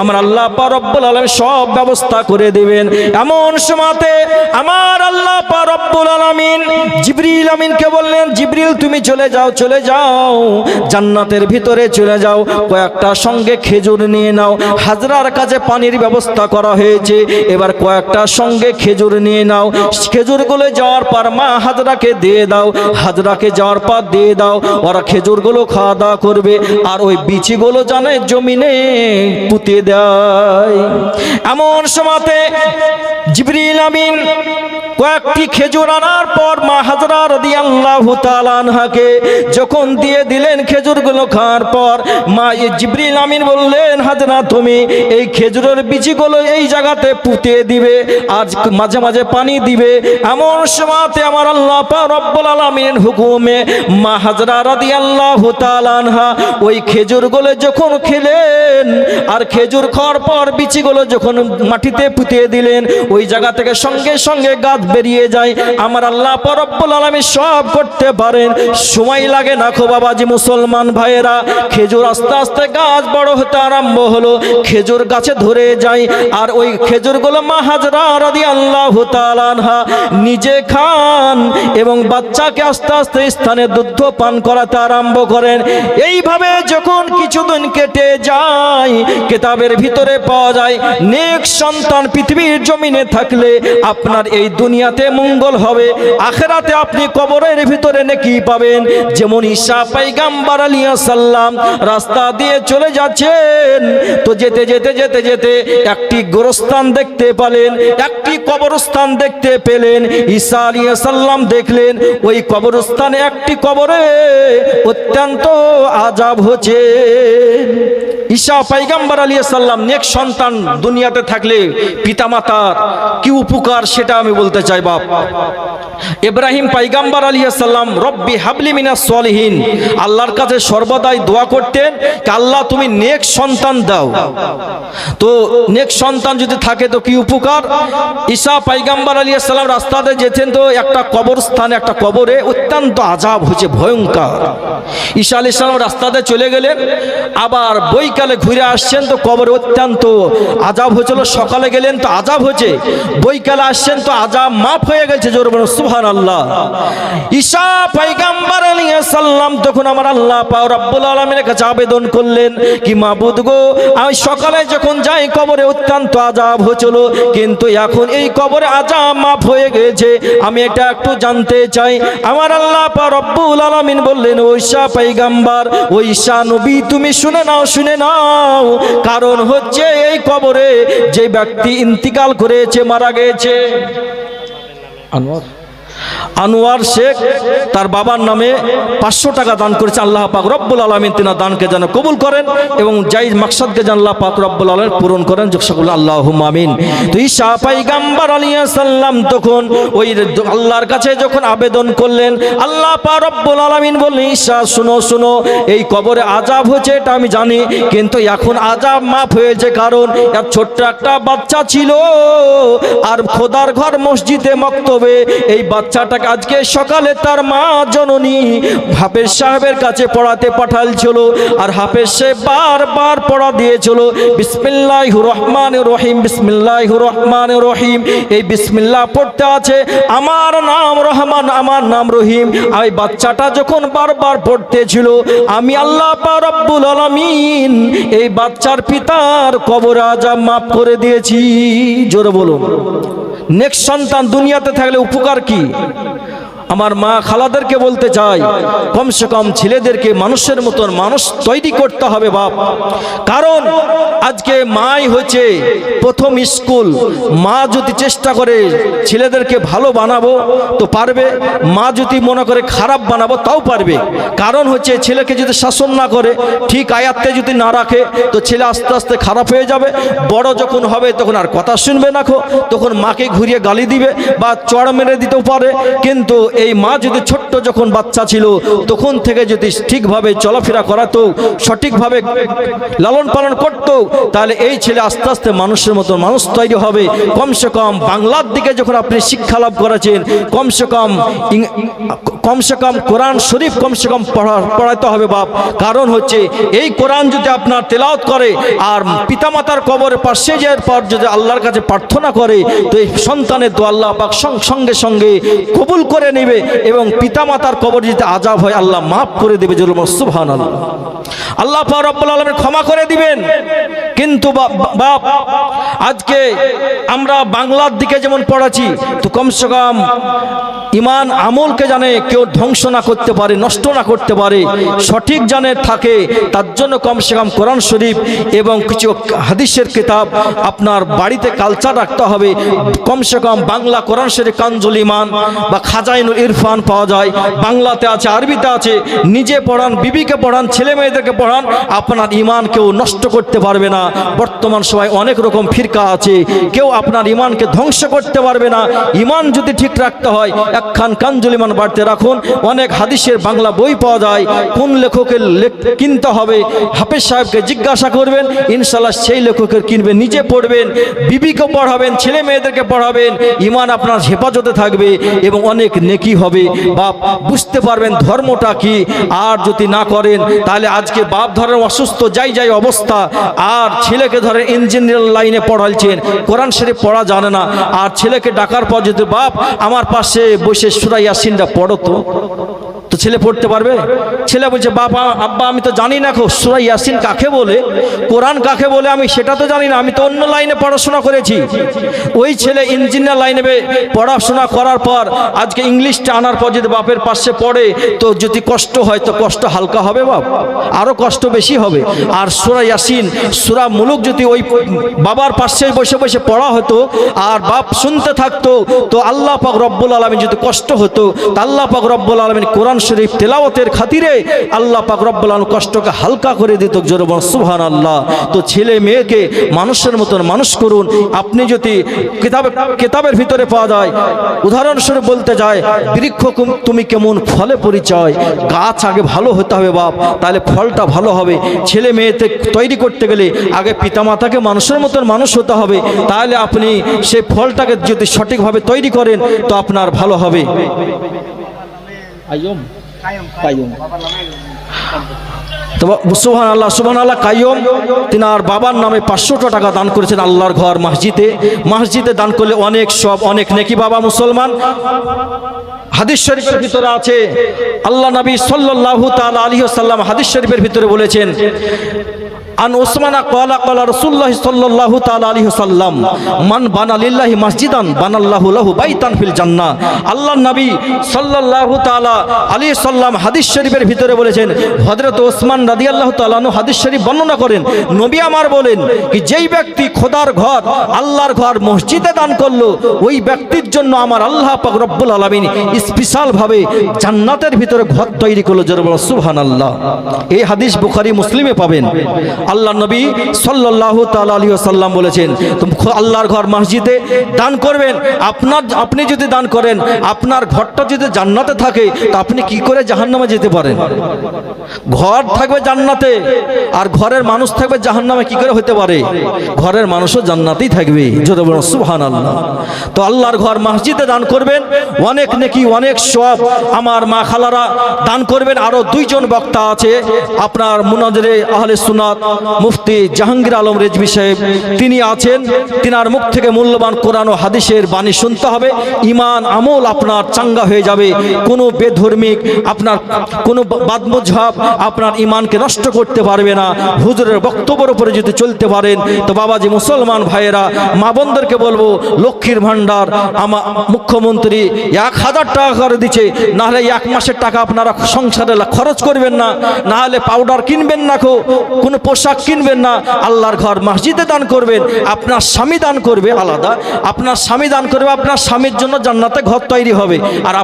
আমার আল্লাহ পাক রব্বুল আলামিন সব ব্যবস্থা করে দিবেন। এমন সময়তে আমার আল্লাহ পাক রব্বুল আলামিন জিবরিল আমিনকে বললেন, জিবরিল তুমি চলে যাও, চলে যাও জান্নাতের ভিতরে চলে যাও, কয়েকটা সঙ্গে খেজুর নিয়ে নাও। হাজরার কাছে পানির ব্যবস্থা করা হয়েছে, এবার কয়েকটা সঙ্গে খেজুর নিয়ে নাও। খেজুরগুলো যাওয়ার পর মা হাজরাকে দিয়ে দাও। হাজরাকে যাওয়ার পর ভাত দিয়ে দাও, ওরা খেজুরগুলো খাওয়া দাওয়া করবে আর ওই বিচিগুলো জানে জমিনে পুঁতে দেয়। এমন সময়তে জিবরিল আমিন কয়েকটি খেজুর আনার পর মা হাজরা রাদিয়াল্লাহু তাআলা আনহাকে যখন দিয়ে দিলেন খেজুরগুলো খাওয়ার পর, মা জিবরিল আমিন বললেন, হাজরা তুমি এই খেজুরের বিচিগুলো এই জায়গাতে পুঁতে দিবে আর মাঝে মাঝে পানি দিবে। এমন সময়তে আমার আল্লাহ পাক রব্বুল আলামিনের হুকুমে মা হাজরা রাদিয়াল্লাহু তাআলা আনহা ওই খেজুরগুলো যখন খেলেন আর খেজুর খাওয়ার পর বিচিগুলো যখন মাটিতে পুঁতে দিলেন, ওই জায়গা থেকে সঙ্গে সঙ্গে গাছ বেরিয়ে যায়। আমার আল্লাহ পাক রব্বুল আলামিন সব করতে পারেন, সময় লাগে না খো বাবাজি মুসলমান ভাইয়েরা। খেজুর আস্তে আস্তে গাছ বড় হতে আরম্ভ হলো, খেজুর গাছে ধরে যায় আর ওই খেজুরগুলো মা হাজরা রাদিয়াল্লাহু তাআলা আনহা নিজে খান এবং বাচ্চাকে আস্তে আস্তে স্থানে দুধ পান করাতে আরম্ভ করেন। এইভাবে যখন কিছুদিন কেটে যায়, কিতাবের ভিতরে পাওয়া যায় নেক সন্তান পৃথিবীর জমিনে থাকলে আপনার এই দুনিয়াতে মঙ্গল হবে, আখিরাতে আপনি কবরের ভিতরে নেকি পাবেন। যেমন ঈসা পয়গম্বর আলাইহিস সালাম রাস্তা দিয়ে চলে যাচ্ছেন, তো যেতে যেতে যেতে যেতে একটি গোরস্থান দেখতে পেলেন, একটি কবরস্থান দেখতে পেলেন। ঈসা আলাইহিস সালাম দেখলেন ওই কবরস্থানে একটি কবরে অত্যন্ত আযাব হচ্ছে। ঈসা পয়গম্বর আলাইহিস সালাম নেক সন্তান দুনিয়াতে থাকলে পিতামাতার কি উপকার সেটা আমি বলতে চাই বাপ। ইব্রাহিম পয়গম্বর আলাইহিস সালাম রব্বি হাবলি মিনাস সলিহিন, আল্লাহর কাছে সর্বদাই দোয়া করতেন যে আল্লাহ তুমি নেক সন্তান দাও। তো নেক সন্তান যদি থাকে তো কি উপকার। ঈসা পয়গম্বর আলাইহিস সালাম রাস্তাতে যেতেন, তো একটা কবরস্থানে একটা কবরে অত্যন্ত আযাব হচ্ছে, ভয়ঙ্কর। ঈসা আলাইহিস সালাম রাস্তাতে চলে গেলেন, আবার বৈকালে ঘুরে আসছেন, তো কবরে অত্যন্ত আযাব হয়েছিল। সকালে গেলেন তো আযাব হচ্ছে, বৈকালে আসছেন তো আযাব মাফ হয়ে গেছে। জোরে বলুন সুবহানাল্লাহ। ঈসা পয়গম্বর আলাইহিস সালাম তখন আমার আল্লাহ পাক রব্বুল আলামিনের কাছে আবেদন করলেন কি মাবুদ গো, আমি সকালে যখন যাই কবরে অত্যন্ত আযাব হচ্ছিল, কিন্তু এখন এই কবরে আযাব মাফ হয়ে গেছে, আমি এটা একটু জানতে চাই। আমার আল্লাহ পাক রব্বুল আলামিন বললেন, ও ঈসা পয়গম্বর, ও ঈসা নবী তুমি শুনে নাও, শুনে নাও। কারণ হচ্ছে এই কবরে যে ব্যক্তি ইন্তিকাল করেছে, মারা গেছে, আনোয়ার শেখ তার বাবার নামে 500 টাকা দান করেছে। আল্লাহ পাক রব্বুল আলামিন তিনার দানকে যেন কবুল করেন এবং জায়েজ মাকসাদকে যেন আল্লাহ পাক রব্বুল আলামিন পূরণ করেন। সকল আল্লাহুম্মা আমিন। তো ঈসা পয়গম্বর আলাইহিস সালাম তখন ওই আল্লাহর কাছে যখন আবেদন করলেন, আল্লাহ পাক রব্বুল আলামিন বললেন, ঈসা শুনো শুনো, এই কবরে আযাব হচ্ছে এটা আমি জানি, কিন্তু এখন আযাব মাফ হয়েছে। কারণ এর ছোট্ট একটা বাচ্চা ছিল আর খোদার ঘর মসজিদে মক্তবে এই বাচ্চাটাকে আজকে সকালে তার মা জননী হাফেজ সাহেবের কাছে পড়াতে পাঠালছিল, আর হাফেজ সাহেব বারবার পড়া দিয়েছিল বিসমিল্লাহির রহমানির রহিম, বিসমিল্লাহির রহমানির রহিম। এই বিসমিল্লাহ পড়তে আছে আমার নাম রহমান, আমার নাম রহিম। এই বাচ্চাটা যখন বারবার পড়তেছিল, আমি আল্লাহ পাক রব্বুল আলামিন এই বাচ্চার পিতার কবর আযাব মাফ করে দিয়েছি। জোরে বলুন। নেক্সট সন্তান দুনিয়াতে থাকলে উপকার কি? আমার মা খালাদেরকে বলতে চাই, কমসে কম ছেলেদেরকে মানুষের মতন মানুষ তৈরি করতে হবে বাপ। কারণ আজকে মাই হচ্ছে প্রথম স্কুল। মা যদি চেষ্টা করে ছেলেদেরকে ভালো বানাবো তো পারবে, মা যদি মনে করে খারাপ বানাবো তাও পারবে। কারণ হচ্ছে ছেলেকে যদি শাসন না করে, ঠিক আয়াত্তে যদি না রাখে, তো ছেলে আস্তে আস্তে খারাপ হয়ে যাবে। বড় যখন হবে তখন আর কথা শুনবে না, তখন মাকে ঘুরিয়ে গালি দিবে বা চড় মেরে দিতেও পারে। কিন্তু এই মা যদি ছোট্ট যখন বাচ্চা ছিল তখন থেকে যদি ঠিকভাবে চলাফেরা করাতো, সঠিকভাবে লালন পালন করতো, তাহলে এই ছেলে আস্তে আস্তে মানুষের মতো মানুষ তৈরি হবে। কমসে কম বাংলার দিকে যখন আপনি শিক্ষা লাভ করেছেন, কমসে কম কোরআন শরীফ কমসে কম পড়াইতে হবে বাপ। কারণ হচ্ছে এই কোরআন যদি আপনার তেলাওয়াত করে আর পিতামাতার কবরের পাশে যাওয়ার পর যদি আল্লাহর কাছে প্রার্থনা করে, তো এই সন্তানের তো আল্লাহ পাক সঙ্গে সঙ্গে কবুল করে নেবে এবং পিতামাতার কবর যদি আযাব হয় আল্লাহ মাফ করে দেবে। জোরে সুবহানাল্লাহ। আল্লাহ পাক রব্বুল আলামিন ক্ষমা করে দিবেন। কিন্তু বাপ আজকে আমরা বাংলার দিকে যেমন পড়াচ্ছি, তো কমসে কম ইমান আমলকে জানে কেউ ধ্বংস না করতে পারে, নষ্ট না করতে পারে, সঠিক জানে থাকে, তার জন্য কমসে কম কোরআন শরীফ এবং কিছু হাদিসের কিতাব আপনার বাড়িতে কালচার রাখতে হবে। কমসে কম বাংলা কোরআন শরীফ কানজুল ইমান বা খাজাইনুল ইরফান পাওয়া যায়, বাংলাতে আছে, আরবিতে আছে। নিজে পড়ান, বিবিকে পড়ান, ছেলে মেয়েদেরকে পড়ান, আপনার ইমান কেউ নষ্ট করতে পারবে না। বর্তমান সময় অনেক রকম ফিরকা আছে, কেউ আপনার ইমানকে ধ্বংস করতে পারবে না। ইমান যদি ঠিক রাখতে হয়, একখান কানজুল ইমান বাড়িতে রাখুন। অনেক হাদিসের বাংলা বই পাওয়া যায়, কোন লেখকের কিনতে হবে হাফেজ সাহেবকে জিজ্ঞাসা করবেন, ইনশাআল্লাহ সেই লেখকের কিনবেন, নিজে পড়বেন, বিবিকে পড়াবেন, ছেলে মেয়েদেরকে পড়াবেন, ইমান আপনার হেফাজতে থাকবে এবং অনেক নেকি হবে। বাপ বুঝতে পারবেন ধর্মটা কি। আর যদি না করেন তাহলে আজকে বাপ ধরেন অসুস্থ, যাই অবস্থা, আর ছেলেকে ধরে ইঞ্জিনিয়ার লাইনে পড়াইছেন, কোরআন শরীফ পড়া জানে না, আর ছেলেকে ডাকার পর যদি বাপ আমার পাশে বসে সূরা ইয়াসিনটা পড়ো, তো ছেলে পড়তে পারবে? ছেলে বলছে বাবা আব্বা আমি তো জানি না সূরা ইয়াসিন কাকে বলে, কোরআন কাকে বলে আমি সেটা তো জানি না, আমি তো অন্য লাইনে পড়াশোনা করেছি। ওই ছেলে ইঞ্জিনিয়ার লাইনে পড়াশোনা করার পর আজকে ইংলিশটা আনার পর যদি বাপের পাশে পড়ে, তো যদি কষ্ট হয় তো কষ্ট হালকা হবে বাপ, আরো কষ্ট বেশি হবে। আর সূরা ইয়াসিন সূরা মুলুক যদি ওই বাবার পাশে বসে বসে পড়া হতো আর বাপ শুনতে থাকতো, তো আল্লাহ পাক রব্বুল আলামিন যদি কষ্ট হতো, তা আল্লাহ পাক রব্বুল আলামিন কোরআন শরীফ তেলাওয়াতের খাতিরে আল্লাহ পাক রব্বুল আলামিন কষ্টকে হালকা করে দিত। জোরে বল সুবহানাল্লাহ। তো ছেলে মেয়েকে মানুষের মতন মানুষ করুন। আপনি যদি কিতাবের ভিতরে পাওয়া যায়, উদাহরণস্বরূপ বলতে যায়, বৃক্ষ তুমি কেমন ফলে পরিচয়, গাছ আগে ভালো হতে হবে বাপ, তাহলে ফলটা ভালো হবে। ছেলে মেয়েতে তৈরি করতে গেলে আগে পিতামাতাকে মানুষের মতন মানুষ হতে হবে, তাহলে আপনি সেই ফলটাকে যদি সঠিকভাবে তৈরি করেন তো আপনার ভালো হবে। সুবহানাল্লাহ সুবহানাল্লাহ। কাইয়ুম তিনার বাবার নামে 500 টাকা দান করেছেন আল্লাহর ঘর মসজিদে দান করলে অনেক সব, অনেক নেকি বাবা মুসলমান। হাদিস শরীফের ভিতরে আছে, আল্লাহ নবী সাল্লাল্লাহু তাআলা আলাইহি ওয়াসাল্লাম হাদিস শরীফের ভিতরে বলেছেন, আন উসমানা ক্বালা ক্বালা রাসূলুল্লাহ সাল্লাল্লাহু তাআলা আলাইহি ওয়াসাল্লাম মান বানা লিল্লাহি মসজিদান বানাল্লাহু লাহু বাইতান ফিল জান্নাহ। আল্লাহর নবী সাল্লাল্লাহু তাআলা আলাইহি ওয়াসাল্লাম হাদিস শরীফের ভিতরে বলেছেন, হযরত ওসমান রাদিয়াল্লাহু তাআলা আনহু হাদিস শরীফ বর্ণনা করেন, নবী আমার বলেন কি যেই ব্যক্তি খোদার ঘর আল্লাহর ঘর মসজিদে দান করলো, ওই ব্যক্তির জন্য আমার আল্লাহ পাক রব্বুল আলামিন স্পেশাল ভাবে জান্নাতের ভিতরে ঘর তৈরি করলো। জোরে বলো সুবহানাল্লাহ। এই হাদিস বুখারী মুসলিমে পাবেন। আল্লাহ নবী সাল্লাল্লাহু তাআলা আলাইহি ওয়াসাল্লাম বলেছেন, তুমি আল্লাহর ঘর মসজিদে দান করবেন। আপনি যদি দান করেন, আপনার ঘরটা যদি জান্নাতে থাকে, তা আপনি কি করে জাহান্নামে যেতে পারেন? ঘর থাকবে জান্নাতে আর ঘরের মানুষ থাকবে জাহান্নামে, কি করে হতে পারে? ঘরের মানুষও জান্নাতেই থাকবে। জোরে বলুন সুবহানাল্লাহ। তো আল্লাহর ঘর মসজিদে দান করবেন, অনেক নেকি, অনেক সওয়াব। আমার মা খালারা দান করবেন। আরো 2 জন বক্তা আছে আপনার মুনাজিরে আহলে সুন্নাত মুফতি জাহাঙ্গীর আলম রেজভী সাহেব, তিনি আছেন। তিনার মুখ থেকে মূল্যবান কোরআন ও হাদিসের বাণী শুনতে হবে। ঈমান আমল আপনার চাঙ্গা হয়ে যাবে। কোনো বেধর্মিক আপনার কোনো বাদমজহাব আপনার ঈমানকে নষ্ট করতে পারবে না। হুজুরের বক্তব্যের উপরে যদি চলতে পারেন, তো বাবাজি মুসলমান ভাইয়েরা, মা বোনদেরকে বলবো, লক্ষ্মীর ভান্ডার আমার মুখ্যমন্ত্রী 1000 টাকা করে দিচ্ছে, নাহলে 1 মাসের টাকা আপনারা সংসারে খরচ করবেন না, নাহলে পাউডার কিনবেন না, কোনো পোশাক কিনবেন না। আল্লাহর ঘর মসজিদে দান করবেন। আপনার স্বামী দান করবে আলাদা, আপনার স্বামী দান করবে, আপনার স্বামীর জন্য জান্নাতে ঘর তৈরি হবে। আর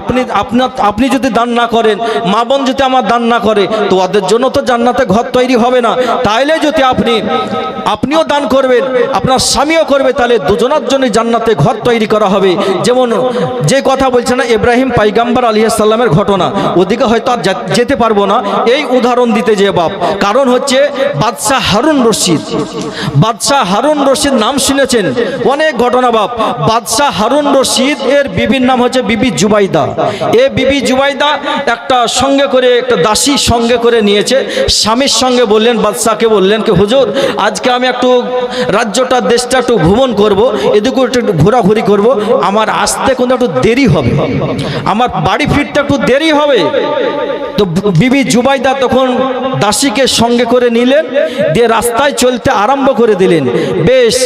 আপনি যদি দান না করেন, মা বোন যদি আমার দান না করে, তো ওদের জন্য তো জান্নাতে ঘর তৈরি হবে না। তাইলে যদি আপনিও দান করবেন, আপনার স্বামীও করবে, তাহলে দুজনের জন্য জান্নাতে ঘর তৈরি করা হবে। যেমন যে কথা বলছে না ইব্রাহিম পয়গম্বর আলাইহিস সালামের ঘটনা, ওদিকে হয়তো আর যেতে পারবো না এই উদাহরণ দিতে যে বাপ, কারণ হচ্ছে বাদশা বাদশাহ হারুন রশিদ। বাদশাহ হারুন রশিদ নাম শুনেছেন, অনেক ঘটনা বাপ। বাদশাহ হারুন রশিদ এর বিবির নাম হচ্ছে বিবি জুবাইদা। এ বিবি জুবাইদা একটা সঙ্গে করে, একটা দাসী সঙ্গে করে নিয়েছে। স্বামীর সঙ্গে বললেন, বাদশাহকে বললেন কি হুজুর, আজকে আমি একটু রাজ্যটা দেশটা একটু ভ্রমণ করব, এদিকে একটু ঘোরাঘুরি করব, আমার আসতে কোনো একটু দেরি হবে, আমার বাড়ি ফিরতে একটু দেরি হবে। তো বিবি জুবাইদা তখন দাসীকে সঙ্গে করে নিলেন, দিয়ে রাস্তায় চলতে আরম্ভ করে দিলেন। বেশ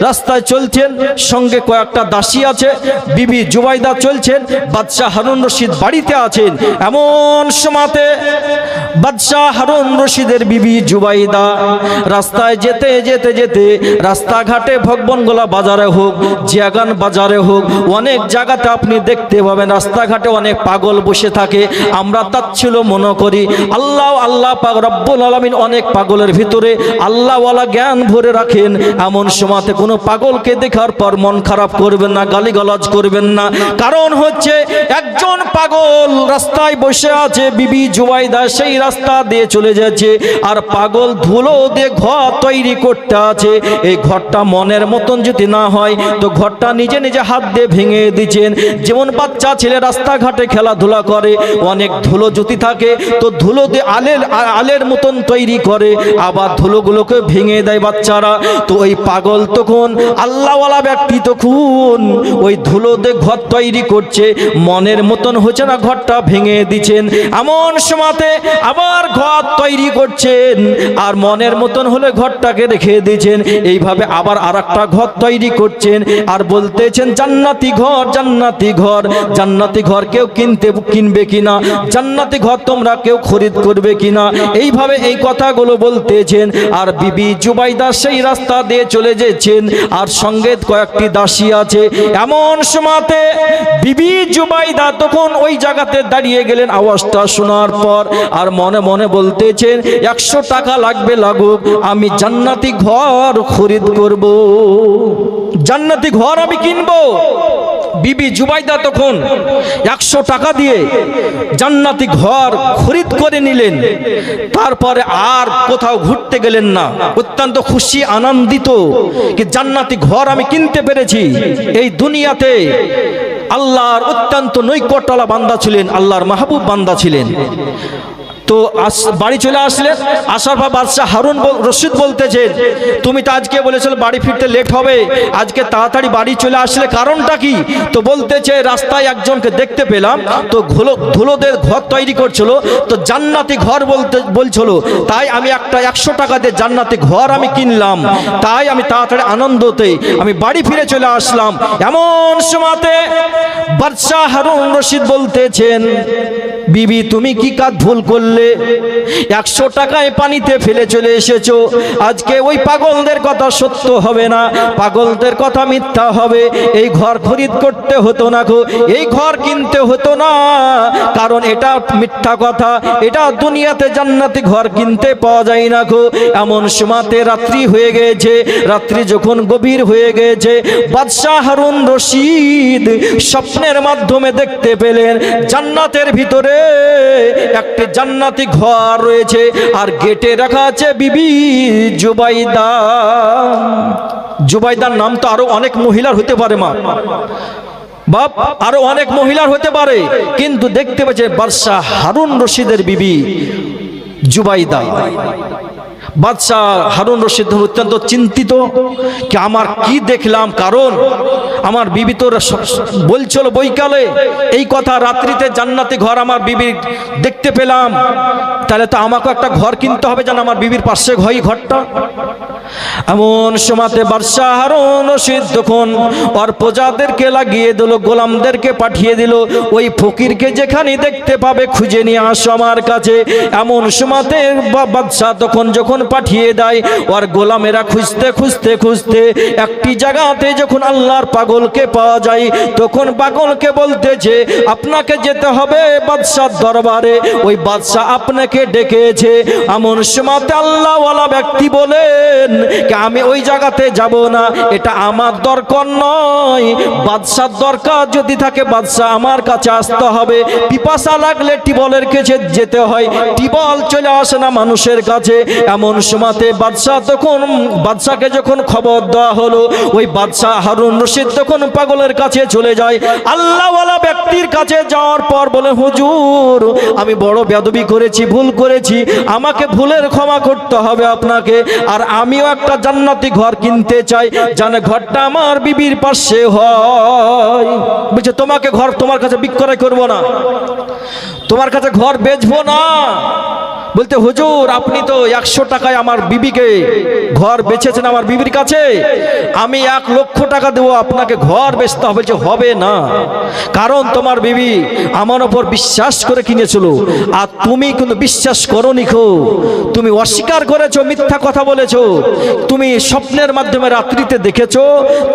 রাস্তায় চলছেন, সঙ্গে কয়েকটা দাসী আছে, বিবি জুবাইদা চলছেন, বাদশাহ হারুন রশিদ বাড়িতে আছেন। এমন সময়তে বাদশাহ হারুন রশিদের বিবি জুবাইদা রাস্তায় যেতে যেতে যেতে, রাস্তাঘাটে ভগবনগোলা বাজারে হোক, জিয়াগান বাজারে হোক, অনেক জায়গাতে আপনি দেখতে পাবেন রাস্তাঘাটে অনেক পাগল বসে থাকে। আমরা তাচ্ছিল মনে করি আল্লাহ আল্লাহ পাক রব্বুল আলামিন অনেক পাগলের ভিতরে আল্লাহওয়ালা জ্ঞান ভরে রাখেন। এমন সময়তে কোনো পাগলকে দেখার পর মন খারাপ করবেন না, গালিগালাজ করবেন না। কারণ হচ্ছে একজন পাগল রাস্তায় বসে আছে, বিবি জুবাইদা সেই রাস্তা দিয়ে চলে যাচ্ছে, আর পাগল ধুলো দিয়ে ঘর তৈরি করতে আছে। এই ঘরটা মনের মতন যদি না হয় তো ঘরটা নিজে নিজে হাত দিয়ে ভেঙে দিচ্ছেন। যেমন বাচ্চা ছেলে রাস্তাঘাটে খেলাধুলা করে, অনেক ধুলো যদি থাকে তো ধুলো দিয়ে আলের মতন তৈরি করে, আবার ধুলোগুলোকে ভেঙে দেয় বাচ্চারা। তো ওই পাগল তখন আল্লাহওয়ালা ব্যক্তি তখন ওই ধুলো দিয়ে ঘর তৈরি করছে, মনের মতন হচ্ছে না, ঘরটা ভেঙে দিচ্ছেন। এমন সময়তে আবার ঘর তৈরি করছেন, আর মনের মতন হলে ঘরটাকে রেখে দিয়েছেন। এইভাবে আবার আরেকটা ঘর তৈরি করছেন, আর বলতেছেন জান্নাতি ঘর, জান্নাতি ঘর, জান্নাতি ঘর কেউ কিনবে কিনা, জান্নাতি ঘর তোমরা কেউ খরিদ করবে কিনা, এইভাবে এই কথাগুলো বলতেছেন। আর বিবি জুবাইদা সেই রাস্তা দিয়ে চলে যাচ্ছেন, আর সঙ্গে কয়েকটি দাসী আছে। এমন সময়তে বিবি জুবাইদা তখন ওই জায়গাতে দাঁড়িয়ে গেলেন আওয়াজটা শোনার পর, আর মনে মনে বলতেছেন 100 টাকা লাগবে লাগুক, আমি জান্নাতি ঘর খরিদ করব, জান্নাতি ঘর আমি কিনবো। বিবি জুবাইদা তখন 100 টাকা দিয়ে জান্নাতি ঘর খরিদ করে নিলেন। তারপরে আর কোথাও ঘুরতে গেলেন না, অত্যন্ত খুশি আনন্দিত কি জান্নাতি ঘর আমি কিনতে পেরেছি। এই দুনিয়াতে আল্লাহর অত্যন্ত নৈকট্যওয়ালা বান্দা ছিলেন, আল্লাহর মাহবুব বান্দা ছিলেন। তো বাড়ি চলে আসলেন, আসার পর বাদশাহ হারুন রশিদ বলতেছেন, তুমি তো আজকে বলেছিলে বাড়ি ফিরতে লেট হবে, আজকে তাড়াতাড়ি বাড়ি চলে আসলে কারণটা কি? তো বলতেছে রাস্তায় একজনকে দেখতে পেলাম, তো ধুলোদের ঘর তৈরি করছিল, তো জান্নাতি ঘর বলছিল, তাই আমি একটা 100 টাকা দিয়ে জান্নাতি ঘর আমি কিনলাম, তাই আমি তাড়াতাড়ি আনন্দতে আমি বাড়ি ফিরে চলে আসলাম। এমন সময়তে বাদশাহ হারুন রশিদ বলতেছেন, বিবি তুমি কি কাজ ভুল করলে? 100 টাকায় পানিতে ফেলে চলে এসেছো। আজকে ওই পাগলদের কথা সত্য হবে না, পাগলদের কথা মিথ্যা হবে। এই ঘর খরিদ করতে হতো না গো, এই ঘর কিনতে হতো না, কারণ এটা মিথ্যা কথা, এটা দুনিয়াতে জান্নাতি ঘর কিনতে পাওয়া যায় না গো। এমন সময়তে রাত্রি হয়ে গেছে, রাত্রি যখন গভীর হয়ে গেছে, বাদশাহ হারুন রশিদ স্বপ্নের মাধ্যমে দেখতে পেলেন জান্নাতের ভিতরে একটি জান্নাতি ঘর রয়েছে, আর গেটে রাখা আছে বিবি জুবাইদা। জুবাইদার নাম তো আরো অনেক মহিলার হতে পারে মা বাপ, আরো অনেক মহিলার হতে পারে, কিন্তু দেখতে পাচ্ছে বাদশাহ হারুন রশিদের বিবি জুবাইদা। বাদশাহ হারুন রশিদ অত্যন্ত চিন্তিত কি আমার কি দেখলাম, কারণ আমার বিবি তো বলছিল বৈকালে এই কথা, রাত্রিতে জান্নাতি ঘর আমার বিবি দেখতে পেলাম, তাহলে তো আমাকে একটা ঘর কিনতে হবে যেন আমার বিবির পাশে ঘরটা। এমন সময়তে বাদশাহ হারুন রশিদ তখন ওর প্রজাদেরকে লাগিয়ে দিল, গোলামদেরকে পাঠিয়ে দিল, ওই ফকিরকে যেখানে দেখতে পাবে খুঁজে নিয়ে আসো আমার কাছে। এমন সময়তে বাদশাহ তখন যখন পাঠিয়ে দেয়, ওর গোলামেরা খুঁজতে খুঁজতে খুঁজতে একটি জায়গাতে যখন আল্লাহর পাগলকে পাওয়া যায়, তখন পাগলকে বলতেছে আপনাকে যেতে হবে বাদশার দরবারে, ওই বাদশাহ আপনাকে ডেকেছে। এমন সময়তে আল্লাহওয়ালা ব্যক্তি বলেন কি আমি ওই জায়গাতে যাব না, এটা আমার দরকার নয়। বাদশার দরকার যদি থাকে বাদশাহ আমার কাছে আসতে হবে। পিপাসা লাগলে টিবলের কাছে যেতে হয়, টিবল চলে আসে না মানুষের কাছে। এমন সময়তে বাদশাকে যখন খবর দেওয়া হলো, ওই বাদশাহ হারুন রশিদ তখন পাগলের কাছে চলে যায়। আল্লাহওয়ালা ব্যক্তির কাছে যাওয়ার পর বলে, হুজুর আমি বড় বেয়াদবি করেছি, ভুল করেছি, আমাকে ভুলের ক্ষমা করতে হবে আপনাকে। আর আমিও একটা জান্নাতি ঘর কিনতে চাই, জানে ঘরটা আমার বিবির পাশে হয়। বলছে তোমাকে ঘর তোমার কাছে বিক্রয় করব না, তোমার কাছে ঘর বেচবো না। বলতে হুজুর আপনি তো 100 টাকায় আমার বিবিকে ঘর বেচেছেন আমার বিবির কাছে, আমি 1 লক্ষ টাকা দেবো আপনাকে ঘর বেচতে হবে। যে হবে না, কারণ তোমার বিবি আমার ওপর বিশ্বাস করে কিনেছিল, আর তুমি কিন্তু বিশ্বাস করোনি, তুমি অস্বীকার করেছো, মিথ্যা কথা বলেছো, তুমি স্বপ্নের মাধ্যমে রাত্রিতে দেখেছো,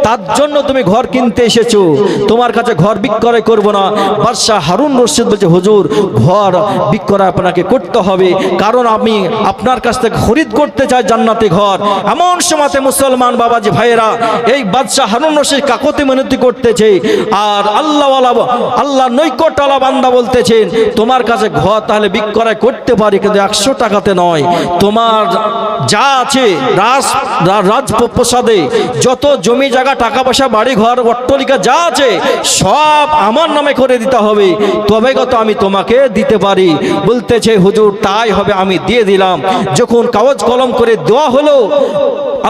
তার জন্য তুমি ঘর কিনতে এসেছো, তোমার কাছে ঘর বিক্রয় করব না। বাদশাহ হারুন রশিদ বলছে হুজুর ঘর বিক্রয় আপনাকে করতে হবে, কারণ আমি আপনার কাছ থেকে খরিদ করতে চাই জান্নাতি ঘর। এমন সময়তে মুসলমান বাবাজি ভাইয়েরা, এই বাদশাহ হারুন রশিদ কাকতি মিনতি করতেছে, আর আল্লাহ নৈকট্যওয়ালা বান্দা বলতেছেন তোমার কাছে ঘর তাহলে বিক্রয় করতে পারি, কিন্তু 100 টাকাতে নয়। তোমার যা আছে রাজপ্রসাদে যত জমি জায়গা টাকা পয়সা বাড়ি ঘর অট্টালিকা যা আছে সব আমার নামে করে দিতে হবে, তবে কত আমি তোমাকে দিতে পারি। বলতেছে হুজুর তাই হবে, আমি দিয়ে দিলাম। যখন কাগজ কলম করে দেওয়া হলো,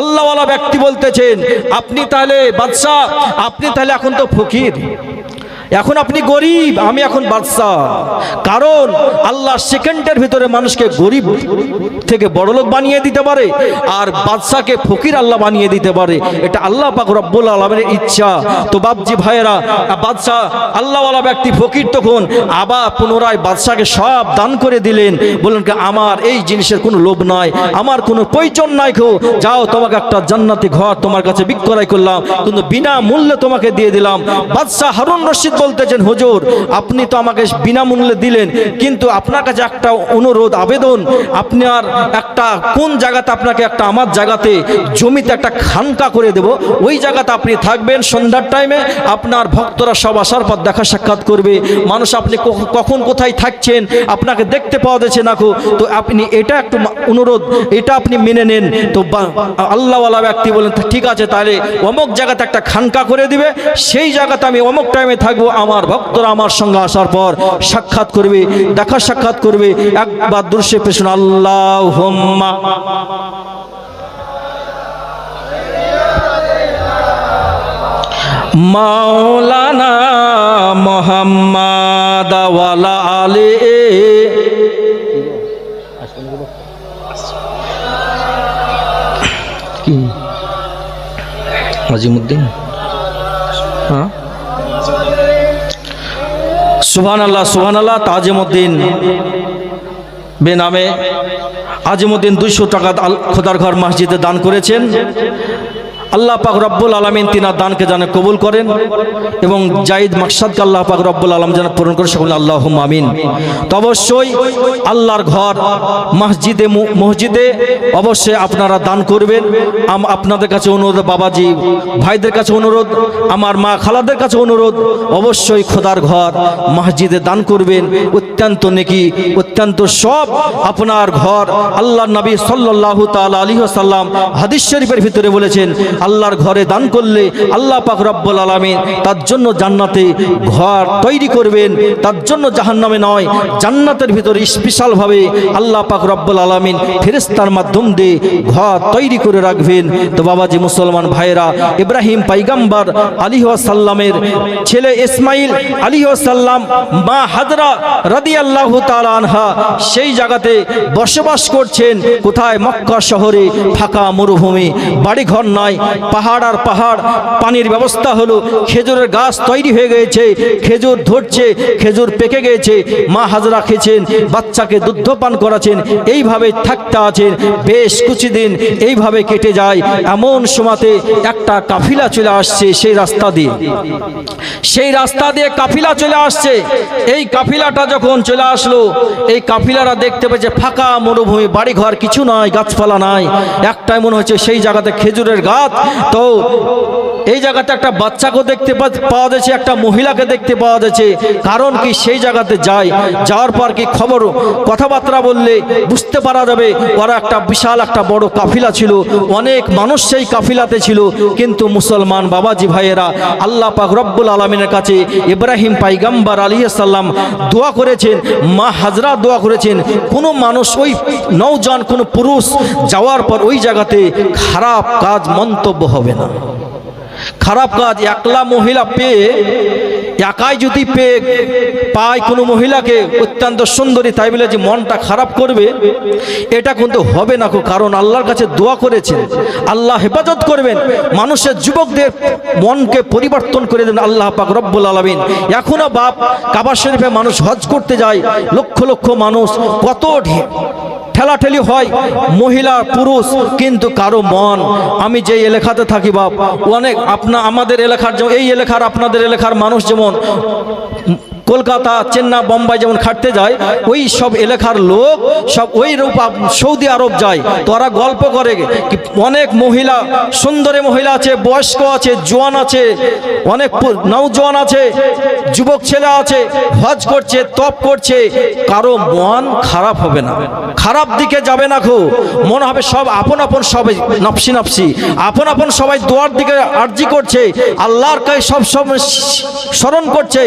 আল্লাহওয়ালা ব্যক্তি বলতেছেন আপনি তাহলে বাদশাহ, আপনি তাহলে এখন তো ফকির, এখন আপনি গরিব, আমি এখন বাদশাহ। কারণ আল্লাহ সেকেন্ডের ভিতরে মানুষকে গরিব থেকে বড়লোক বানিয়ে দিতে পারে, আর বাদশাকে ফকির আল্লাহ বানিয়ে দিতে পারে। এটা আল্লাহ পাক রব্বুল আলামিনের ইচ্ছা। তো বাপজি ভাইয়েরা, বাদশাহ আল্লাহওয়ালা ব্যক্তি ফকির তখন আবার পুনরায় বাদশাকে সব দান করে দিলেন। বললেন কি আমার এই জিনিসের কোনো লোভ নাই, আমার কোনো প্রয়োজন নাই, যাও তোমাকে একটা জান্নাতি ঘর তোমার কাছে বিক্রয় করলাম, কিন্তু বিনা মূল্যে তোমাকে দিয়ে দিলাম। বাদশাহ হারুন রশিদ বলতেছেন হুজুর আপনি তো আমাকে বিনামূল্যে দিলেন, কিন্তু আপনার কাছে একটা অনুরোধ আবেদন, আপনার একটা কোন জায়গাতে আপনাকে একটা আমার জায়গাতে জমিতে একটা খানকা করে দেব, ওই জায়গাতে আপনি থাকবেন। সন্ধ্যার টাইমে আপনার ভক্তরা সব আসার পর দেখা সাক্ষাৎ করবে, মানুষ আপনি কখন কোথায় থাকছেন আপনাকে দেখতে পাওয়া যাচ্ছে না, তো আপনি এটা একটু অনুরোধ, এটা আপনি মেনে নেন। তো আল্লাহওয়ালা ব্যক্তি বলেন ঠিক আছে, তাহলে অমুক জায়গাতে একটা খানকা করে দিবে, সেই জায়গাতে আমি অমুক টাইমে থাকবো, আমার ভক্তরা আমার সঙ্গে আসার পর সাক্ষাৎ করবে, দেখা সাক্ষাৎ করবে। একবার দূরশে পেছনে আল্লাহুম্মা মাওলানা মুহাম্মাদ ওয়ালা আলি কি আজিমউদ্দিন, হ্যাঁ সুবহানাল্লাহ সুবহানাল্লাহ। তাজিমউদ্দিন বেনামে আজিমউদ্দিন 200 টাকা খোদার ঘর মসজিদে দান করেছেন। আল্লাহ পাক রব্বুল আলামিন তিনার দানকে যেন কবুল করেন এবং জায়েদ মাকসাদকে আল্লাহ পাক রব্বুল আলামিন যেন পূরণ করে, সকলে আল্লাহুম্মা আমিন। তো অবশ্যই আল্লাহর ঘর মসজিদে অবশ্যই আপনারা দান করবেন। আপনাদের কাছে অনুরোধ, বাবাজি ভাইদের কাছে অনুরোধ, আমার মা খালাদের কাছে অনুরোধ, অবশ্যই খোদার ঘর মসজিদে দান করবেন। অত্যন্ত নেকি, অত্যন্ত সব আপনার ঘর। আল্লাহর নবী সাল্লাল্লাহু তাআলা আলাইহি ওয়াসাল্লাম হাদিস শরীফের ভিতরে বলেছেন আল্লাহর ঘরে দান করলে আল্লাহ পাক রব্বুল আলামিন তার জন্য জান্নাতে ঘর তৈরি করবেন, তার জন্য জাহান্নামে নয়, জান্নাতের ভিতরে স্পেশাল ভাবে আল্লাহ পাক রব্বুল আলামিন ফেরেশতার মাধ্যম দিয়ে ঘর তৈরি করে রাখবেন। তো বাবাজি মুসলমান ভাইরা, ইব্রাহিম পয়গম্বর আলাইহিস সালামের ছেলে ইসমাইল আলাইহিস সালাম, মা হাজরা রাদিয়াল্লাহু তাআলা আনহা সেই জায়গাতে বসবাস করছেন। কোথায়? মক্কা শহরে, ফাঁকা মরুভূমি, বাড়ি ঘর নাই, পাহাড় আর পাহাড়, পানির ব্যবস্থা হলো, খেজুরের গাছ তৈরি হয়ে গেছে, খেজুর ধরছে, খেজুর পেকে গেছে, মা হাজরা খেয়েছেন, বাচ্চাকে দুগ্ধ পান করাছেন, এইভাবে থাকতে আছেন। বেশ কিছুদিন এইভাবে কেটে যায়। এমন সময়তে একটা কাফিলা চলে আসছে সেই রাস্তা দিয়ে কাফিলা চলে আসছে। এই কাফিলাটা যখন চলে আসলো, এই কাফিলারা দেখতে পেয়েছে ফাঁকা মরুভূমি, বাড়ি ঘর কিছু নাই, গাছপালা নাই, একটাই মনে হচ্ছে সেই জায়গাতে খেজুরের গাছ। তো এই জায়গাতে একটা বাচ্চাকে দেখতে পাওয়া যাচ্ছে, একটা মহিলাকে দেখতে পাওয়া যাচ্ছে। কারণ কি সেই জায়গাতে যাওয়ার পর কি খবর কথাবার্তা বললে বুঝতে পারা যাবে ওরা একটা বিশাল একটা বড় কাফিলা ছিল, অনেক মানুষ সেই কাফিলাতে ছিল। কিন্তু মুসলমান বাবাজি ভাইয়েরা আল্লাহ পাক রব্বুল আলামিনের কাছে ইব্রাহিম পয়গম্বর আলাইহিস সালাম দোয়া করেছেন, মা হাজরা দোয়া করেছেন, কোনো মানুষ ওই নওজোয়ান কোনো পুরুষ যাওয়ার পর ওই জায়গাতে খারাপ কাজ মন্তব্য হবে না। খারাপ কাজ একলা মহিলা পেয়ে, একাই যদি পায় কোনো মহিলাকে অত্যন্ত সুন্দরী, তাই বলে যে মনটা খারাপ করবে এটা কিন্তু হবে না। কারণ আল্লাহর কাছে দোয়া করেছেন, আল্লাহ হেফাজত করবেন, মানুষের যুবকদের মনকে পরিবর্তন করে দেন আল্লাহ পাক রব্বুল আলামিন। এখনো কাবা শরীফে মানুষ হজ করতে যায়, লক্ষ লক্ষ মানুষ, কত ঠেলাঠেলি হয় মহিলা পুরুষ, কিন্তু কারো মন, আমি যে এলাকাতে থাকি বাপ, অনেক আমাদের এলাকার যেমন এই এলাকার আপনাদের এলাকার মানুষ যেমন কলকাতা চেন্নাই বোম্বাই যেমন খাটতে যায়, ওই সব এলাকার লোক সব ওই রূপ সৌদি আরব যায়। তো ওরা গল্প করে অনেক মহিলা, সুন্দরী মহিলা আছে, বয়স্ক আছে, জোয়ান আছে, অনেক নওজোয়ান আছে, যুবক ছেলে আছে, হজ করছে, তপ করছে, কারো মন খারাপ হবে না, খারাপ দিকে যাবে না। মনে হবে সব আপন আপন, সবাই নফসি নফসি, আপন আপন সবাই দোয়ার দিকে আরজি করছে, আল্লাহর কাছে সব স্মরণ করছে,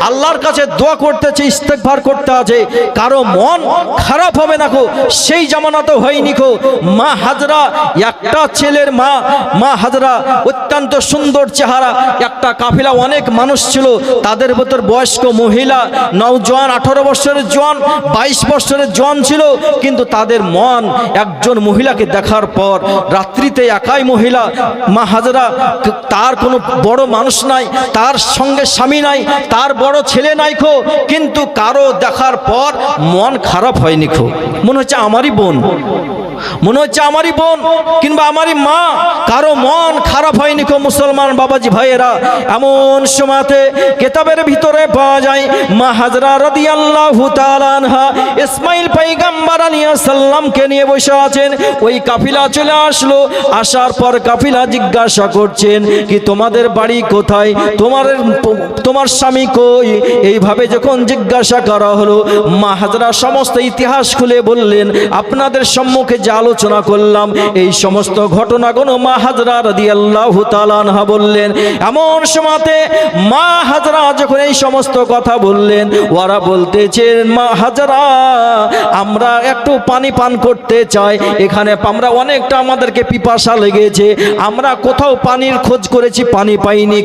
আল্লাহর কাছে দোয়া করতেছে, ইস্তেগফার করতে আছে, কারো মন খারাপ হবে না। সেই জামানা তো হয়নি। মা হাজরা একটা ছেলের মা হাজরা অত্যন্ত সুন্দর চেহারা, একটা কাফিলা অনেক মানুষ ছিল, তাদের ভেতর বয়স্ক মহিলা, নওজোয়ান 18 বছরের জোয়ান, 22 বছরের জোয়ান ছিল, কিন্তু তাদের মন একজন মহিলাকে দেখার পর, রাত্রিতে একাই মহিলা মা হাজরা, তার কোনো বড় মানুষ নাই, তার সঙ্গে স্বামী নাই, তার বড় ছেলে নাই, কিন্তু কারো দেখার পর মন খারাপ হয়নি। মনে হচ্ছে আমারই বোন, মনে হচ্ছে আমারই বোন কিংবা আমারই মা, কারো মন খারাপ হয়নি। মুসলমান বাবাজি ভাইয়েরা, এমন সময়তে কিতাবের ভিতরে পাওয়া যায় মা হাজরা রাদিয়াল্লাহু তাআলা আনহা ইসমাইল পয়গম্বর আলাইহিস সালামকে নিয়ে বসে আছেন। ওই কাফিলা চলে আসলো, আসার পর কাফিলা জিজ্ঞাসা করছেন কি তোমাদের বাড়ি কোথায়, তোমার স্বামী কই? এইভাবে যখন জিজ্ঞাসা করা হলো, মা হাজরা সমস্ত ইতিহাস খুলে বললেন, আপনাদের সম্মুখে যে আলোচনা করলাম এই সমস্ত ঘটনাগুলো মা হাজরা রাদিয়াল্লাহু তাআলা আনহা বললেন। এমন সময়তে মা হাজরা যখন এই সমস্ত কথা বললেন, ওরা বলতেছেন, মা হাজরা আমরা একটু পানি পান করতে চাই, এখানে আমরা অনেকটা আমাদেরকে পিপাসা লেগেছে, আমরা কোথাও পানির খোঁজ করেছি, পানি পাইনি।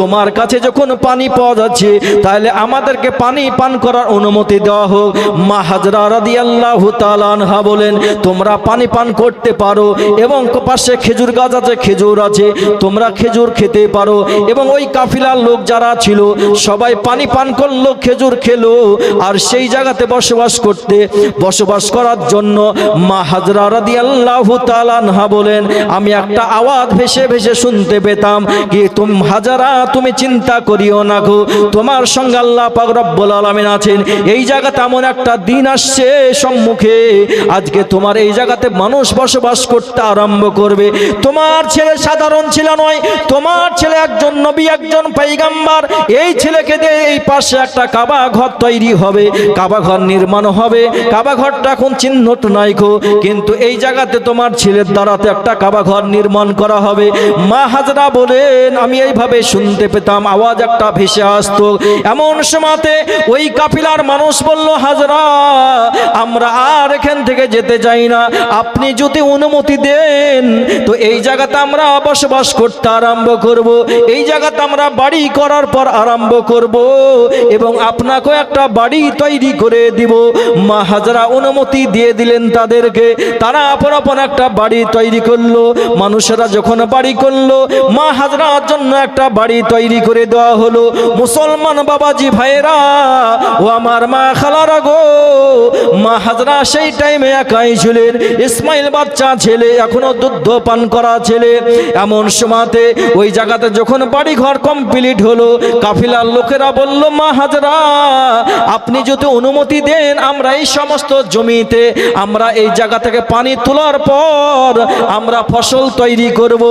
তোমার কাছে যখন পানি পাওয়া যাচ্ছে, তাহলে আমাদেরকে পানি পান করার অনুমতি দেওয়া হোক। মা হাজরা রাদিয়াল্লাহু তাআলা আনহা বলেন, তোমরা পানি পান করতে পারো, এবং পাশে খেজুর গাছ আছে, খেজুর আছে, তোমরা খেজুর খেতে পারো। এবং ওই কাফিলার লোক যারা ছিল সবাই পানি পান করলো, খেজুর খেলো। আর সেই জায়গাতে বসবাস করার জন্য মা হাজরা রাদিয়াল্লাহু তাআলা আনহা বলেন, আমি একটা আওয়াজ ভেসে ভেসে শুনতে পেতাম কি, তুমি হাজরা তুমি চিন্তা করিও না গো, তোমার সঙ্গে আল্লাহ পাক রব্বুল আলামিন আছেন। এই জায়গাতে এমন একটা দিন আসছে সম্মুখে, আজকে তোমার এই জায়গাতে মানুষ বসবাস করতে আরম্ভ করবে। তোমার ছেলে সাধারণ ছেলে নয়, তোমার ছেলে একজন নবী, একজন পয়গম্বর। এই ছেলেকে দিয়ে এই পাশে একটা কাবা ঘর তৈরি হবে, কাবা ঘর নির্মাণ হবে। কাবা ঘরটা এখন চিহ্নট নাই, কিন্তু এই জায়গাতে তোমার ছেলের দ্বারাতে একটা কাবা ঘর নির্মাণ করা হবে। মা হাজরা বলেন, আমি এইভাবে শুনতে পেতাম, আওয়াজ একটা ভেসে আসতো। এমন সময়তে ওই কাফিলার মানুষ বলল, হাজরা আমরা আর এখান থেকে যেতে চাই না, আপনি যদি অনুমতি দেন তো এই জায়গাতে আমরা বসবাস করতে আরম্ভ করব, এই জায়গাতে আমরা বাড়ি করার পর আরম্ভ করব, এবং আপনাকে একটা বাড়ি তৈরি করে দিব। মা হাজরা অনুমতি দিয়ে দিলেন তাদেরকে, তারা আপন আপন একটা বাড়ি তৈরি করলো। মানুষেরা যখন বাড়ি করলো, মা হাজরার জন্য একটা বাড়ি তৈরি করে দেওয়া হলো। মুসলমান বাবাজি ভাইরা ও আমার মা খালারা গো, মা হাজরা সেই টাইমে একাই ছিলেন, ইসমাইল বাচ্চা ছেলে, এখনো দুধ পান করা ছেলে। এমন সময়তে ওই জায়গাতে যখন বাড়ি ঘর কমপ্লিট হলো, কাফিলার লোকেরা বলল, মা হাজরা, আপনি যদি অনুমতি দেন আমরা এই সমস্ত জমিতে আমরা এই জায়গা থেকে পানি তোলার পর আমরা ফসল তৈরি করব।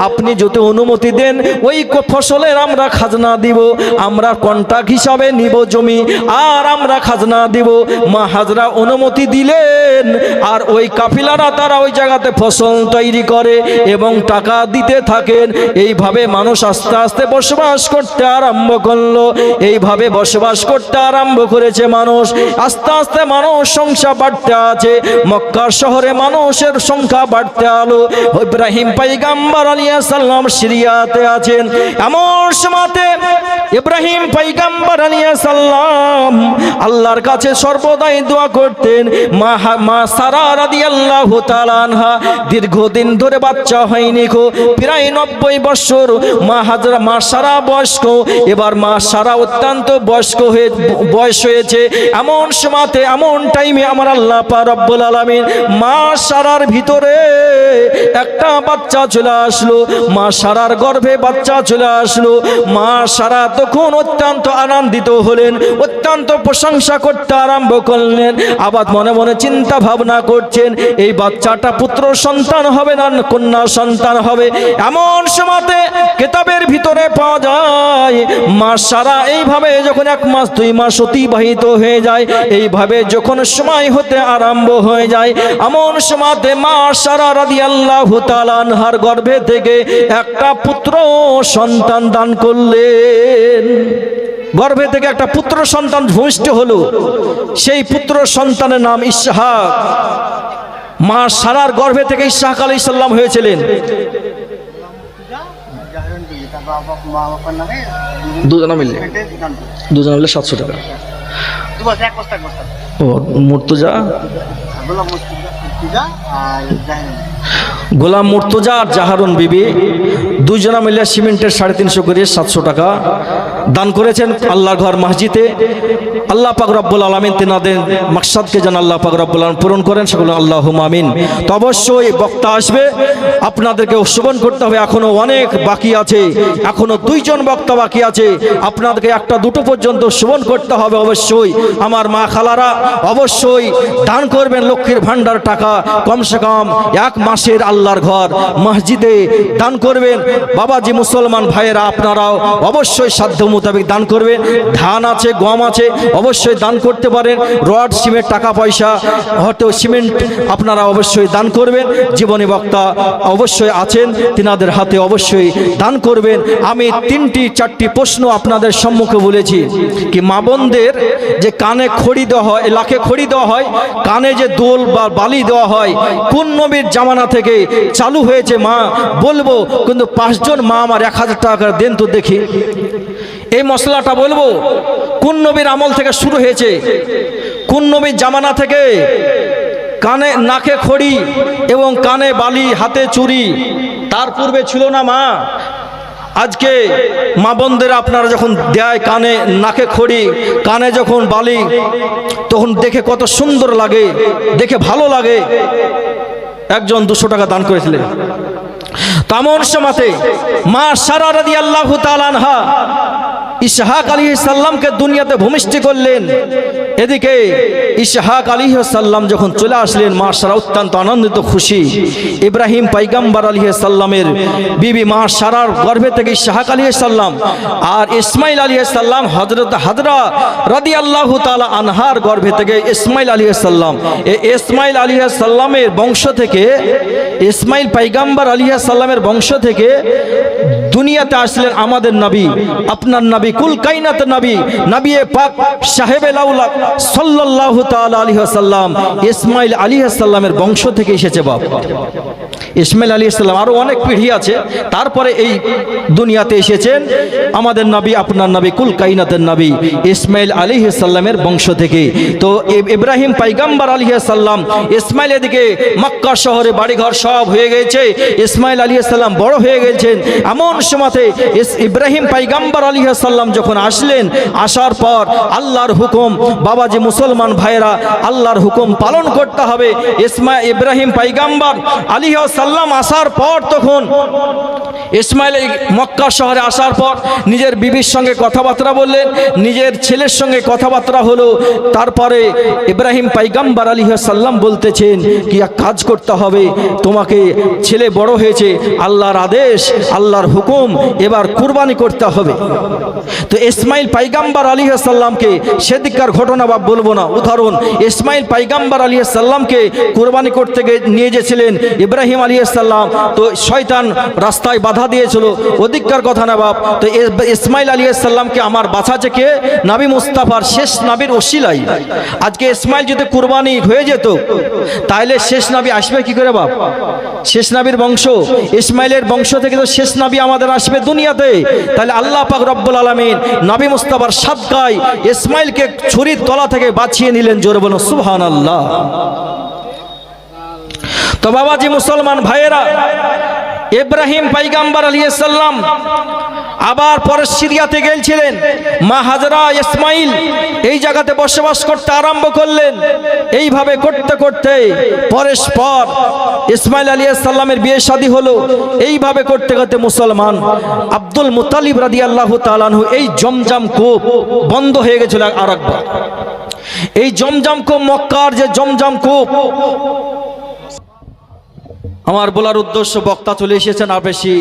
আপনি যদি অনুমতি দেন ওই ফসলের আমরা খাজনা দিব, আমরা কন্ট্রাক্ট হিসাবে নিব জমি, আর আমরা খাজনা দিব। মা হাজরা অনুমতি দিলেন, আর ওই কাফিলারা তারা ওই জায়গাতে ফসল তৈরি করে এবং টাকা দিতে থাকেন। এইভাবে মানুষ আস্তে আস্তে বসবাস করতে আরম্ভ করলো। এইভাবে বসবাস করতে আরম্ভ করেছে মানুষ। আস্তে আস্তে মানুষ সংখ্যা বাড়তে আছে, মক্কা শহরে মানুষের সংখ্যা বাড়তে আলো। ইব্রাহিম পয়গম্বর আলাইহিস সালাম সিরিয়াতে আছেন। এমন সময়তে ইব্রাহিম পয়গম্বর আলাইহিস সালাম আল্লাহর কাছে সর্বদাই দোয়া করতেন। মা সারা রাদিয়াল্লাহু তাআলা আনহা দীর্ঘদিন ধরে বাচ্চা হয়নি গো, প্রায় 90 বছর মা সারা বয়স্ক। এবার মা সারা অত্যন্ত বয়স হয়েছে। এমন সময়তে এমন টাইমে আমার আল্লাহ পাক রব্বুল আলামিন মা সারার ভিতরে একটা বাচ্চা চলে আসলো। মা সারার গর্ভে বাচ্চা চলে আসলো। মা সারা তখন অত্যন্ত আনন্দিত হলেন, অত্যন্ত প্রশংসা করতে আরম্ভ করলেন। আবার মনে মনে চিন্তা ভাবনা করছেন, এই বাচ্চাটা পুত্র সন্তান হবে না কন্যা সন্তান হবে। এমন সময়তে কিতাবের ভিতরে পাওয়া যায় মা সারা এইভাবে যখন 1 মাস 2 মাস অতিবাহিত হয়ে যায়, এইভাবে যখন সময় হতে আরম্ভ হয়ে যায়, এমন সময়তে মা সারা রাদিয়াল্লাহু তাআলা আনহার গর্ভে থেকে একটা পুত্র সন্তান দান করলেন। গর্ভে থেকে একটা পুত্র সন্তান ভূমিষ্ঠ হলো। সেই পুত্র সন্তানের নাম ইসহাক। মা সারার গর্ভে থেকে ইসহাক আলাইহিস সালাম হয়েছিলেন। দুজনা মিললে 700 টাকা। মুর্তজা, গোলাম মুর্তজা আর জাহারুন বিবি দুজনা মিলে সিমেন্টের 350 করে 700 টাকা দান করেছেন আল্লাহর ঘর মসজিদে। আল্লাহ পাক রব্বুল আলামিন তিনাদের মাকসাদকে যেন আল্লাহ পাক রব্বুল আলামিন পূরণ করেন, সকলে আল্লাহুম্মা আমিন। তো অবশ্যই বক্তা আসবে, আপনাদেরকে শ্রবণ করতে হবে। এখনো অনেক বাকি আছে, এখনো 2 জন বক্তা বাকি আছে। আপনাদেরকে 1টা 2টো পর্যন্ত শ্রবণ করতে হবে। অবশ্যই আমার মা খালারা অবশ্যই দান করবেন লক্ষ্মীর ভান্ডার টাকা, কমসে কম 1 মাসের আল্লাহর ঘর মসজিদে দান করবেন। বাবাজি মুসলমান ভাইয়েরা আপনারাও অবশ্যই সাধ্য মোতাবেক দান করবেন। ধান আছে, গম আছে, অবশ্যই দান করতে পারেন। রড সিমেন্ট টাকা পয়সা হয়তো সিমেন্ট আপনারা অবশ্যই দান করবেন। জীবনী বক্তা অবশ্যই আছেন, তিনাদের হাতে অবশ্যই দান করবেন। আমি 3টি 4টি প্রশ্ন আপনাদের সম্মুখে বলেছি কি মা বোনদের যে কানে খড়ি দেওয়া হয়, লাখে খড়ি দেওয়া হয়, কানে যে দোল বা বালি দেওয়া হয়, কোন নবীর জামানা থেকে চালু হয়েছে মা বলবো, কিন্তু 5 জন মা আমার 1000 টাকা দেন তো দেখি। এই মশলাটা বলবো কোন নবীর আমল থেকে শুরু হয়েছে, কোন নবীর জামানা থেকে কানে নাকে খড়ি এবং কানে বালি হাতে চুড়ি তার পূর্বে ছিল না মা। আজকে মা বোনদের আপনারা যখন দেয় কানে নাকে খড়ি, কানে যখন বালি, তখন দেখে কত সুন্দর লাগে, দেখে ভালো লাগে। একজন 200 টাকা দান করেছিলেন। তেমন সময়তে মা সারা রাদিয়াল্লাহু তাআলা আনহা ইসহাক আলাইহিস সালামকে দুনিয়াতে ভূমিষ্ঠ করলেন। এদিকে ইসহাক আলাইহিস সালাম যখন চলে আসলেন, মা সারা অত্যন্ত আনন্দিত খুশি। ইব্রাহিম পয়গম্বর আলাইহিস সালামের বিবি মা সারার গর্ভে থেকে ইসহাক আলাইহিস সালাম আর ইসমাইল আলাইহিস সালাম হযরত হাজরা রাদিয়াল্লাহু তাআলা আনহার গর্ভে থেকে ইসমাইল আলাইহিস সালাম, এই ইসমাইল আলাইহিস সালামের বংশ থেকে, ইসমাইল পয়গম্বর আলাইহিস সালামের বংশ থেকে দুনিয়াতে আসলেন আমাদের নবী, আপনার নবী, কুল কায়নাত নবী, নবী পাক সাহেবে লাউলা সাল্লাল্লাহু তাআলা আলাইহি ওয়াসাল্লাম ইসমাইল আলাইহিস সালামের বংশ থেকে এসেছে। বাপ ইসমাইল আলাইহিস সালাম আরো অনেক পিঢ়ি আছে, তারপরে এই দুনিয়াতে এসেছেন আমাদের নবী, আপনার নবী, কুল কায়নাতের নবী ইসমাইল আলাইহিস সালামের বংশ থেকে। তো ইব্রাহিম পয়গম্বর আলাইহিস সালাম, ইসমাইল এদিকে মক্কা শহরে বাড়িঘর সব হয়ে গেছে, ইসমাইল আলাইহিস সালাম বড় হয়ে গেছেন। এমন সময়তে ইব্রাহিম পয়গম্বর আলাইহিস সালাম যখন আসলেন, আসার পর আল্লাহর হুকুম, বাবাজি মুসলমান ভাইরা, আল্লাহর হুকুম পালন করতে হবে। ইব্রাহিম পয়গম্বর আলাইহিস সালাম আসার পর তখন ইসমাইল মক্কা শহরে আসার পর নিজের বিবির সঙ্গে কথাবার্তা বললেন, নিজের ছেলের সঙ্গে কথাবার্তা হলো। তারপরে ইব্রাহিম পয়গম্বর আলাইহিস সালাম বলতেছেন কি এক কাজ করতে হবে, তোমাকে ছেলে বড় হয়েছে, আল্লাহর আদেশ, আল্লাহর হুকুম, এবার কুরবানি করতে হবে। তো ইসমাইল পয়গম্বর আলাইহিস সালামকে সেদিককার ঘটনা বা বলবো না, উদাহরণ, ইসমাইল পয়গম্বর আলাইহিস সালামকে কুরবানি করতে নিয়ে গেছিলেন ইব্রাহিম আলাইহিস সালাম, তো শয়তান রাস্তায় বাধা দিয়েছিল, ওদিককার কথা না বাপ। তো ইসমাইল আলাইহিস সালামকে আমার বাঁচাচ্ছে কে? নবী মুস্তাফার শেষ নবীর ওসিলাই। আজকে ইসমাইল যদি কুরবানি হয়ে যেত তাহলে শেষ নবী আসবে কি করে বাপ? শেষ নবীর বংশ, ইসমাইলের বংশ থেকে তো শেষ নবী আমাদের আসবে দুনিয়াতে। তাহলে আল্লাহ পাক রব্বুল আলামিন নবী মুস্তাফার সাদকায় ইসমাইলকে ছুরির তলা থেকে বাঁচিয়ে নিলেন। জোরে বলুন সুবহানাল্লাহ। তো বাবাজি মুসলমান ভাইয়েরা, ইব্রাহিম পয়গম্বর আলাইহিস সালাম আবার পরে সিরিয়াতে গিয়েছিলেন। মা হাজরা ইসমাইল এই জায়গাতে বসবাস করতে আরম্ভ করলেন। এইভাবে করতে করতে পরস্পর ইসমাইল আলাইহিস সালামের বিয়ে শাদী হলো। এইভাবে করতে করতে মুসলমান আব্দুল মুত্তালিব রাদিয়াল্লাহু তাআলা আনহু এই জমজম কূপ বন্ধ হয়ে গেছিল আরেকবার। এই জমজম কূপ, মক্কার যে জমজম কূপ, আমার বলার উদ্দেশ্য, বক্তা চলে এসেছেন, আর বেশি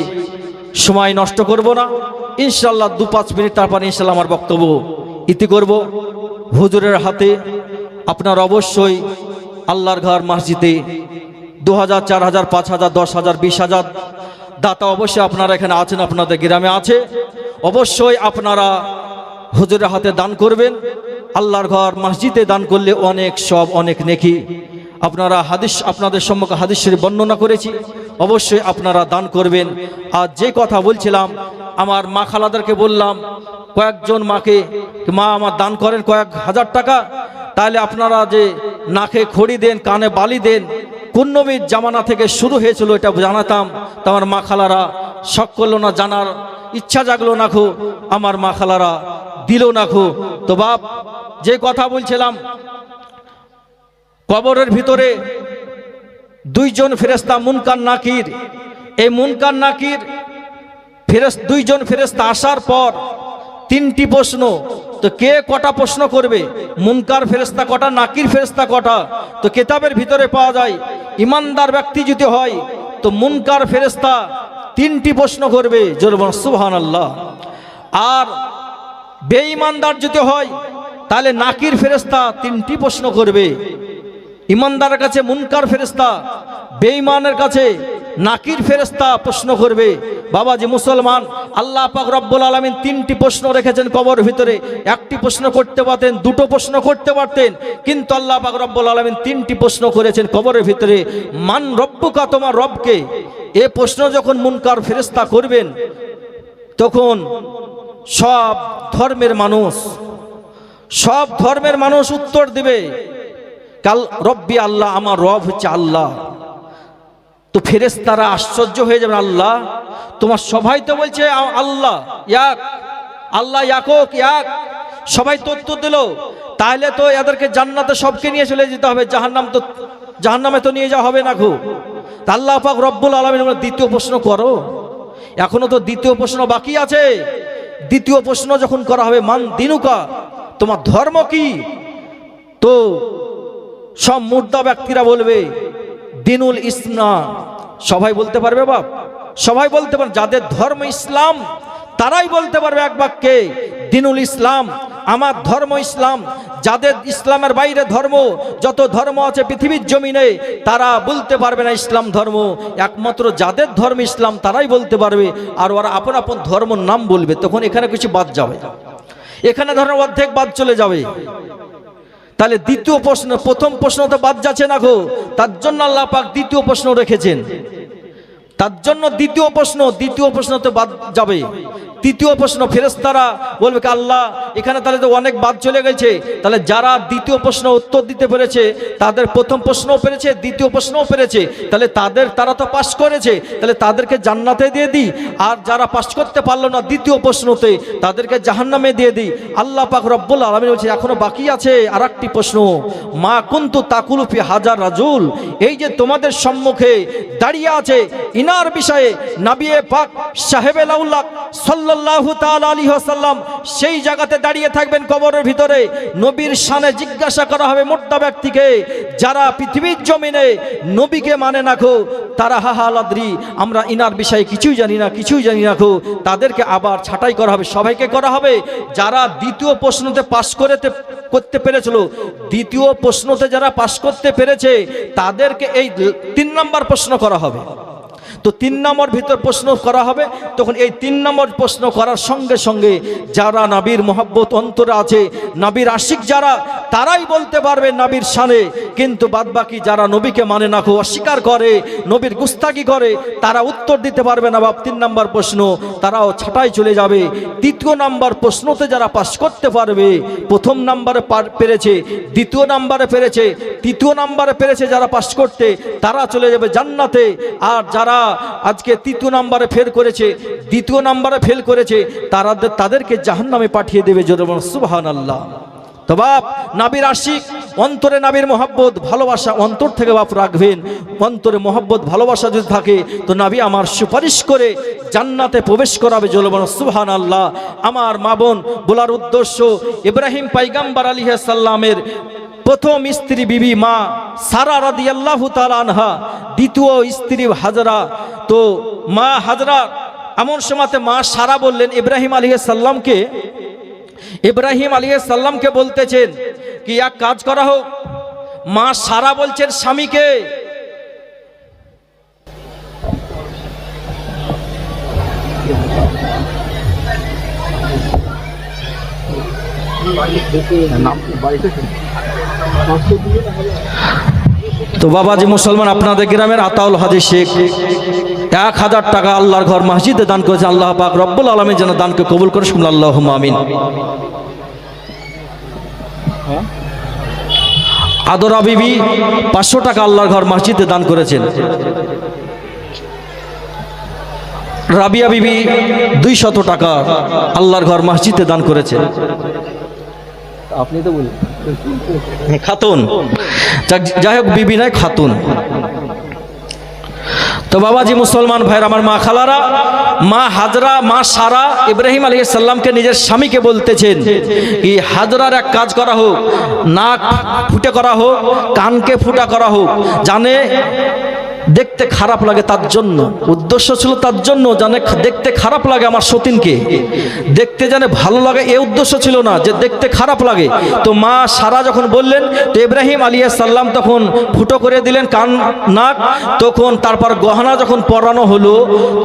সময় নষ্ট করব না, ইনশাল্লাহ 2-5 মিনিট, তারপর ইনশাল্লাহ আমার বক্তব্য ইতি করব। হুজুরের হাতে আপনার অবশ্যই আল্লাহর ঘর মসজিদে 2000, 4000, 5000, 10,000, 20,000 দাতা অবশ্যই আপনারা এখানে আছেন, আপনাদের গ্রামে আছে, অবশ্যই আপনারা হুজুরের হাতে দান করবেন। আল্লাহর ঘর মসজিদে দান করলে অনেক সব, অনেক নেকি। আপনারা হাদিস, আপনাদের সম্মুখে হাদিস শরীফ বর্ণনা করেছি, অবশ্যই আপনারা দান করবেন। আর যে কথা বলছিলাম, আমার মা খালাদেরকে বললাম, কয়েকজন মাকে, মা আমার দান করেন কয়েক হাজার টাকা, তাহলে আপনারা যে নাকে খড়ি দেন, কানে বালি দেন, কোন নবীর জামানা থেকে শুরু হয়েছিল এটা জানাতাম। তো আমার মা খালারা শখ করলো না, জানার ইচ্ছা জাগলো না খো, আমার মা খালারা দিল না খো। তো বাপ, যে কথা বলছিলাম, কবরের ভিতরে 2জন ফেরেশতা মুনকার নাকির, এই মুনকার নাকির দুইজন ফেরেশতা আসার পর 3টি প্রশ্ন। তো কে কটা প্রশ্ন করবে? মুনকার ফেরেশতা কটা, নাকির ফেরেশতা কটা? তো কিতাবের ভিতরে পাওয়া যায়, ইমানদার ব্যক্তি যদি হয় তো মুনকার ফেরেশতা 3টি প্রশ্ন করবে, জোরে বলুন সুবহানাল্লাহ। আর বেঈমানদার যদি হয় তাহলে নাকির ফেরেশতা 3টি প্রশ্ন করবে। ইমানদারের কাছে মুনকার ফেরেশতা, বেঈমানের কাছে নাকির ফেরেশতা প্রশ্ন করবে। বাবাজি মুসলমান, আল্লাহ পাক রব্বুল আলামিন 3টি প্রশ্ন রেখেছেন কবরের ভিতরে। 1টি প্রশ্ন করতে পারতেন, 2টো প্রশ্ন করতে পারতেন, কিন্তু আল্লাহ পাক রব্বুল আলামিন 3টি প্রশ্ন করেছেন কবরের ভিতরে। মান রব্বুকা, তোমার রবকে। এই প্রশ্ন যখন মুনকার ফেরেশতা করবেন, তখন সব ধর্মের মানুষ উত্তর দিবে, কাল রব্বি আল্লাহ, আমার রব হচ্ছে আল্লাহ। তো ফেরেশতারা আশ্চর্য হয়ে যাবেন, আল্লাহ তোমার সবাই তো বলছে আল্লাহ এক, আল্লাহ একক এক, সবাই তো উত্তর দিল, তাহলে তো এদেরকে জান্নাতে সবকে নিয়ে চলে যেতে হবে, জাহান্নামে তো নিয়ে যাওয়া হবে না গো। আল্লাহ পাক রব্বুল আলামিন দ্বিতীয় প্রশ্ন করো, এখনো তো দ্বিতীয় প্রশ্ন বাকি আছে। দ্বিতীয় প্রশ্ন যখন করা হবে, মান দিনুকা, তোমার ধর্ম কি? তো সব মুর্দা ব্যক্তিরা বলবে দিনুল ইসলাম। সবাই বলতে পারবে বাপ? সবাই বলতে পারবে, যাদের ধর্ম ইসলাম তারাই বলতে পারবে এক বাক্যে দিনুল ইসলাম, আমার ধর্ম ইসলাম। যাদের ইসলামের বাইরে ধর্ম, যত ধর্ম আছে পৃথিবীর জমিনে, তারা বলতে পারবে না ইসলাম ধর্ম। একমাত্র যাদের ধর্ম ইসলাম তারাই বলতে পারবে। আর ওরা আপন আপন ধর্মের নাম বলবে, তখন এখানে কিছু বাদ যাবে, এখানে ধরেন অর্ধেক বাদ চলে যাবে। তাহলে দ্বিতীয় প্রশ্ন, প্রথম প্রশ্ন তো বাদ যাচ্ছে না গো, তার জন্য আল্লাহ পাক দ্বিতীয় প্রশ্ন রেখেছেন। তার জন্য দ্বিতীয় প্রশ্ন তো বাদ যাবে। তৃতীয় প্রশ্ন, ফেরেশতারা বলবে কি আল্লাহ এখানে তাহলে তো অনেক বাদ চলে গেছে, তাহলে যারা দ্বিতীয় প্রশ্ন উত্তর দিতে পেরেছে তাদের প্রথম প্রশ্নও পেরেছে, দ্বিতীয় প্রশ্নও পেরেছে, তাহলে তারা তো পাস করেছে, তাহলে তাদেরকে জান্নাতে দিয়ে দিই। আর যারা পাস করতে পারলো না দ্বিতীয় প্রশ্নতে, তাদেরকে জাহান্নামে দিয়ে দিই। আল্লাহ পাক রব্বুল আলামিন বলছে এখনো বাকি আছে আর একটি প্রশ্ন, মা কুনতু তাকুলু ফি হাজার রাজুল, এই যে তোমাদের সম্মুখে দাঁড়িয়ে আছে ইনার বিষয়ে নবী পাক সাহেবে লাউল্লাহ সাল্লাল্লাহু তাআলা আলাইহি ওয়াসাল্লাম সেই জায়গাতে দাঁড়িয়ে থাকবেন কবরের ভিতরে। নবীর শানে জিজ্ঞাসা করা হবে মুর্দা ব্যক্তিকে, যারা পৃথিবীর জমিনে নবীকে মানে না গো, তারা হাহালাদ্রি, আমরা ইনার বিষয়ে কিছুই জানি না গো, তাদেরকে আবার ছাঁটাই করা হবে, সবাইকে করা হবে। যারা দ্বিতীয় প্রশ্নতে পাশ করতে পেরেছিল, দ্বিতীয় প্রশ্নতে যারা পাশ করতে পেরেছে তাদেরকে এই 3 নম্বর প্রশ্ন করা হবে। তো 3 নম্বর ভিতর প্রশ্ন করা হবে, তখন এই 3 নম্বর প্রশ্ন করার সঙ্গে সঙ্গে যারা নবীর মহব্বত অন্তরে আছে, নবীর আশিক যারা, তারাই বলতে পারবে নবীর শানে। কিন্তু বাদবাকি যারা নবীকে মানে না, অস্বীকার করে, নবীর গুস্তাকি করে, তারা উত্তর দিতে পারবে না। 3 নম্বর প্রশ্ন তারাও ছাঁটাই চলে যাবে। তৃতীয় নম্বর প্রশ্নতে যারা পাস করতে পারবে, প্রথম নম্বরে পেরেছে, দ্বিতীয় নম্বরে পেরেছে, তৃতীয় নম্বরে পেরেছে, যারা পাস করতে তারা চলে যাবে জান্নাতে। আর যারা আজকে তৃতীয় নম্বরে ফেল করেছে, দ্বিতীয় নম্বরে ফেল করেছে, তাদেরকে জাহান্নামে পাঠিয়ে দেবে। জোরে বলুন সুবহানাল্লাহ। তো বাপ নবীর আশিক, অন্তরে নবীর মহব্বত ভালোবাসা অন্তর থেকে বাপ রাখবেন। অন্তরে মহব্বত ভালোবাসা যদি থাকে তো নবী আমার সুপারিশ করে জান্নাতে প্রবেশ করাবে। জোরে বলুন সুবহানাল্লাহ। আমার মা বোন বলার উদ্দেশ্য, ইব্রাহিম পয়গম্বর আলাইহিস সালামের প্রথম স্ত্রী বিবি মা সারা রাদিয়াল্লাহু তাআলা আনহা, দ্বিতীয় স্ত্রী হাজরা। তো মা হাজরা এমন সময়তে মা সারা বললেন ইব্রাহিম আলাইহিস সালামকে বলতেছেন কি এক কাজ করা হোক। মা সারা বলছেন স্বামীকে, তো বাবাজি মুসলমান, আপনাদের গ্রামের আতাউল হাজি শেখ 1000 টাকা আল্লাহর ঘর মসজিদে দান করেছে। আল্লাহ পাক রব্বুল আলামিন যেন দানকে কবুল করে। আল্লাহুম্মা আমিন। আদরা বিবি 500 টাকা আল্লাহর ঘর মসজিদে দান করেছেন। রাবিয়া বিবি 200 টাকা আল্লাহর ঘর মসজিদে দান করেছেন। আপনি তো বলেন খাতুন, যাই হোক বিবি নয় খাতুন। তো বাবাজি মুসলমান ভাইরা, আমার মা খালারা, মা হাজরা, মা সারা ইব্রাহিম আলাইহিস সালামকে নিজের স্বামীকে বলতেছেন কি হাজরার এক কাজ করা হোক, নাক ফুটে করা হোক, কানকে ফুটা করা হোক, জানে দেখতে খারাপ লাগে তার জন্য, উদ্দেশ্য ছিল তার জন্য জানে দেখতে খারাপ লাগে আমার সতীনকে, দেখতে জানে ভালো লাগে এই উদ্দেশ্য ছিল না যে দেখতে খারাপ লাগে। তো মা সারা যখন বললেন, তো ইব্রাহিম আলাইহিস সালাম তখন ফুটো করে দিলেন কান নাক। তখন তারপর গহনা যখন পরানো হলো,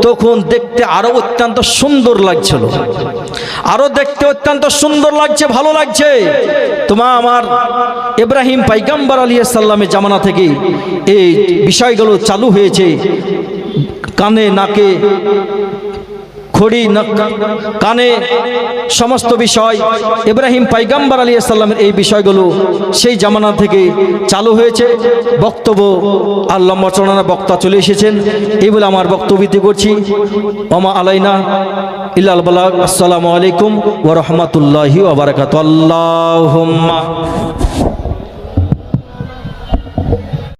তখন দেখতে আরো অত্যন্ত সুন্দর লাগছিল, আরো দেখতে অত্যন্ত সুন্দর লাগছে, ভালো লাগছে। তোমা আমার ইব্রাহিম পয়গম্বর আলাইহিস সালামের জামানা থেকে এই বিষয়গুলো চালু হয়েছে। কানে নাকে খড়ি, কানে সমস্ত বিষয় ইব্রাহিম পয়গম্বর আলাইহিস সালামের এই বিষয়গুলো সেই জামানা থেকে চালু হয়েছে। বক্তব্য আর লম্বা চড়ানো বক্তা চলে এসেছেন, এই বলে আমার বক্তব্য করছি। ওমা আলাইনা ইল্লাল বালাগ। আসসালামু আলাইকুম ওয়া রাহমাতুল্লাহি ওয়া বারাকাতুহু। আল্লাহুম্মা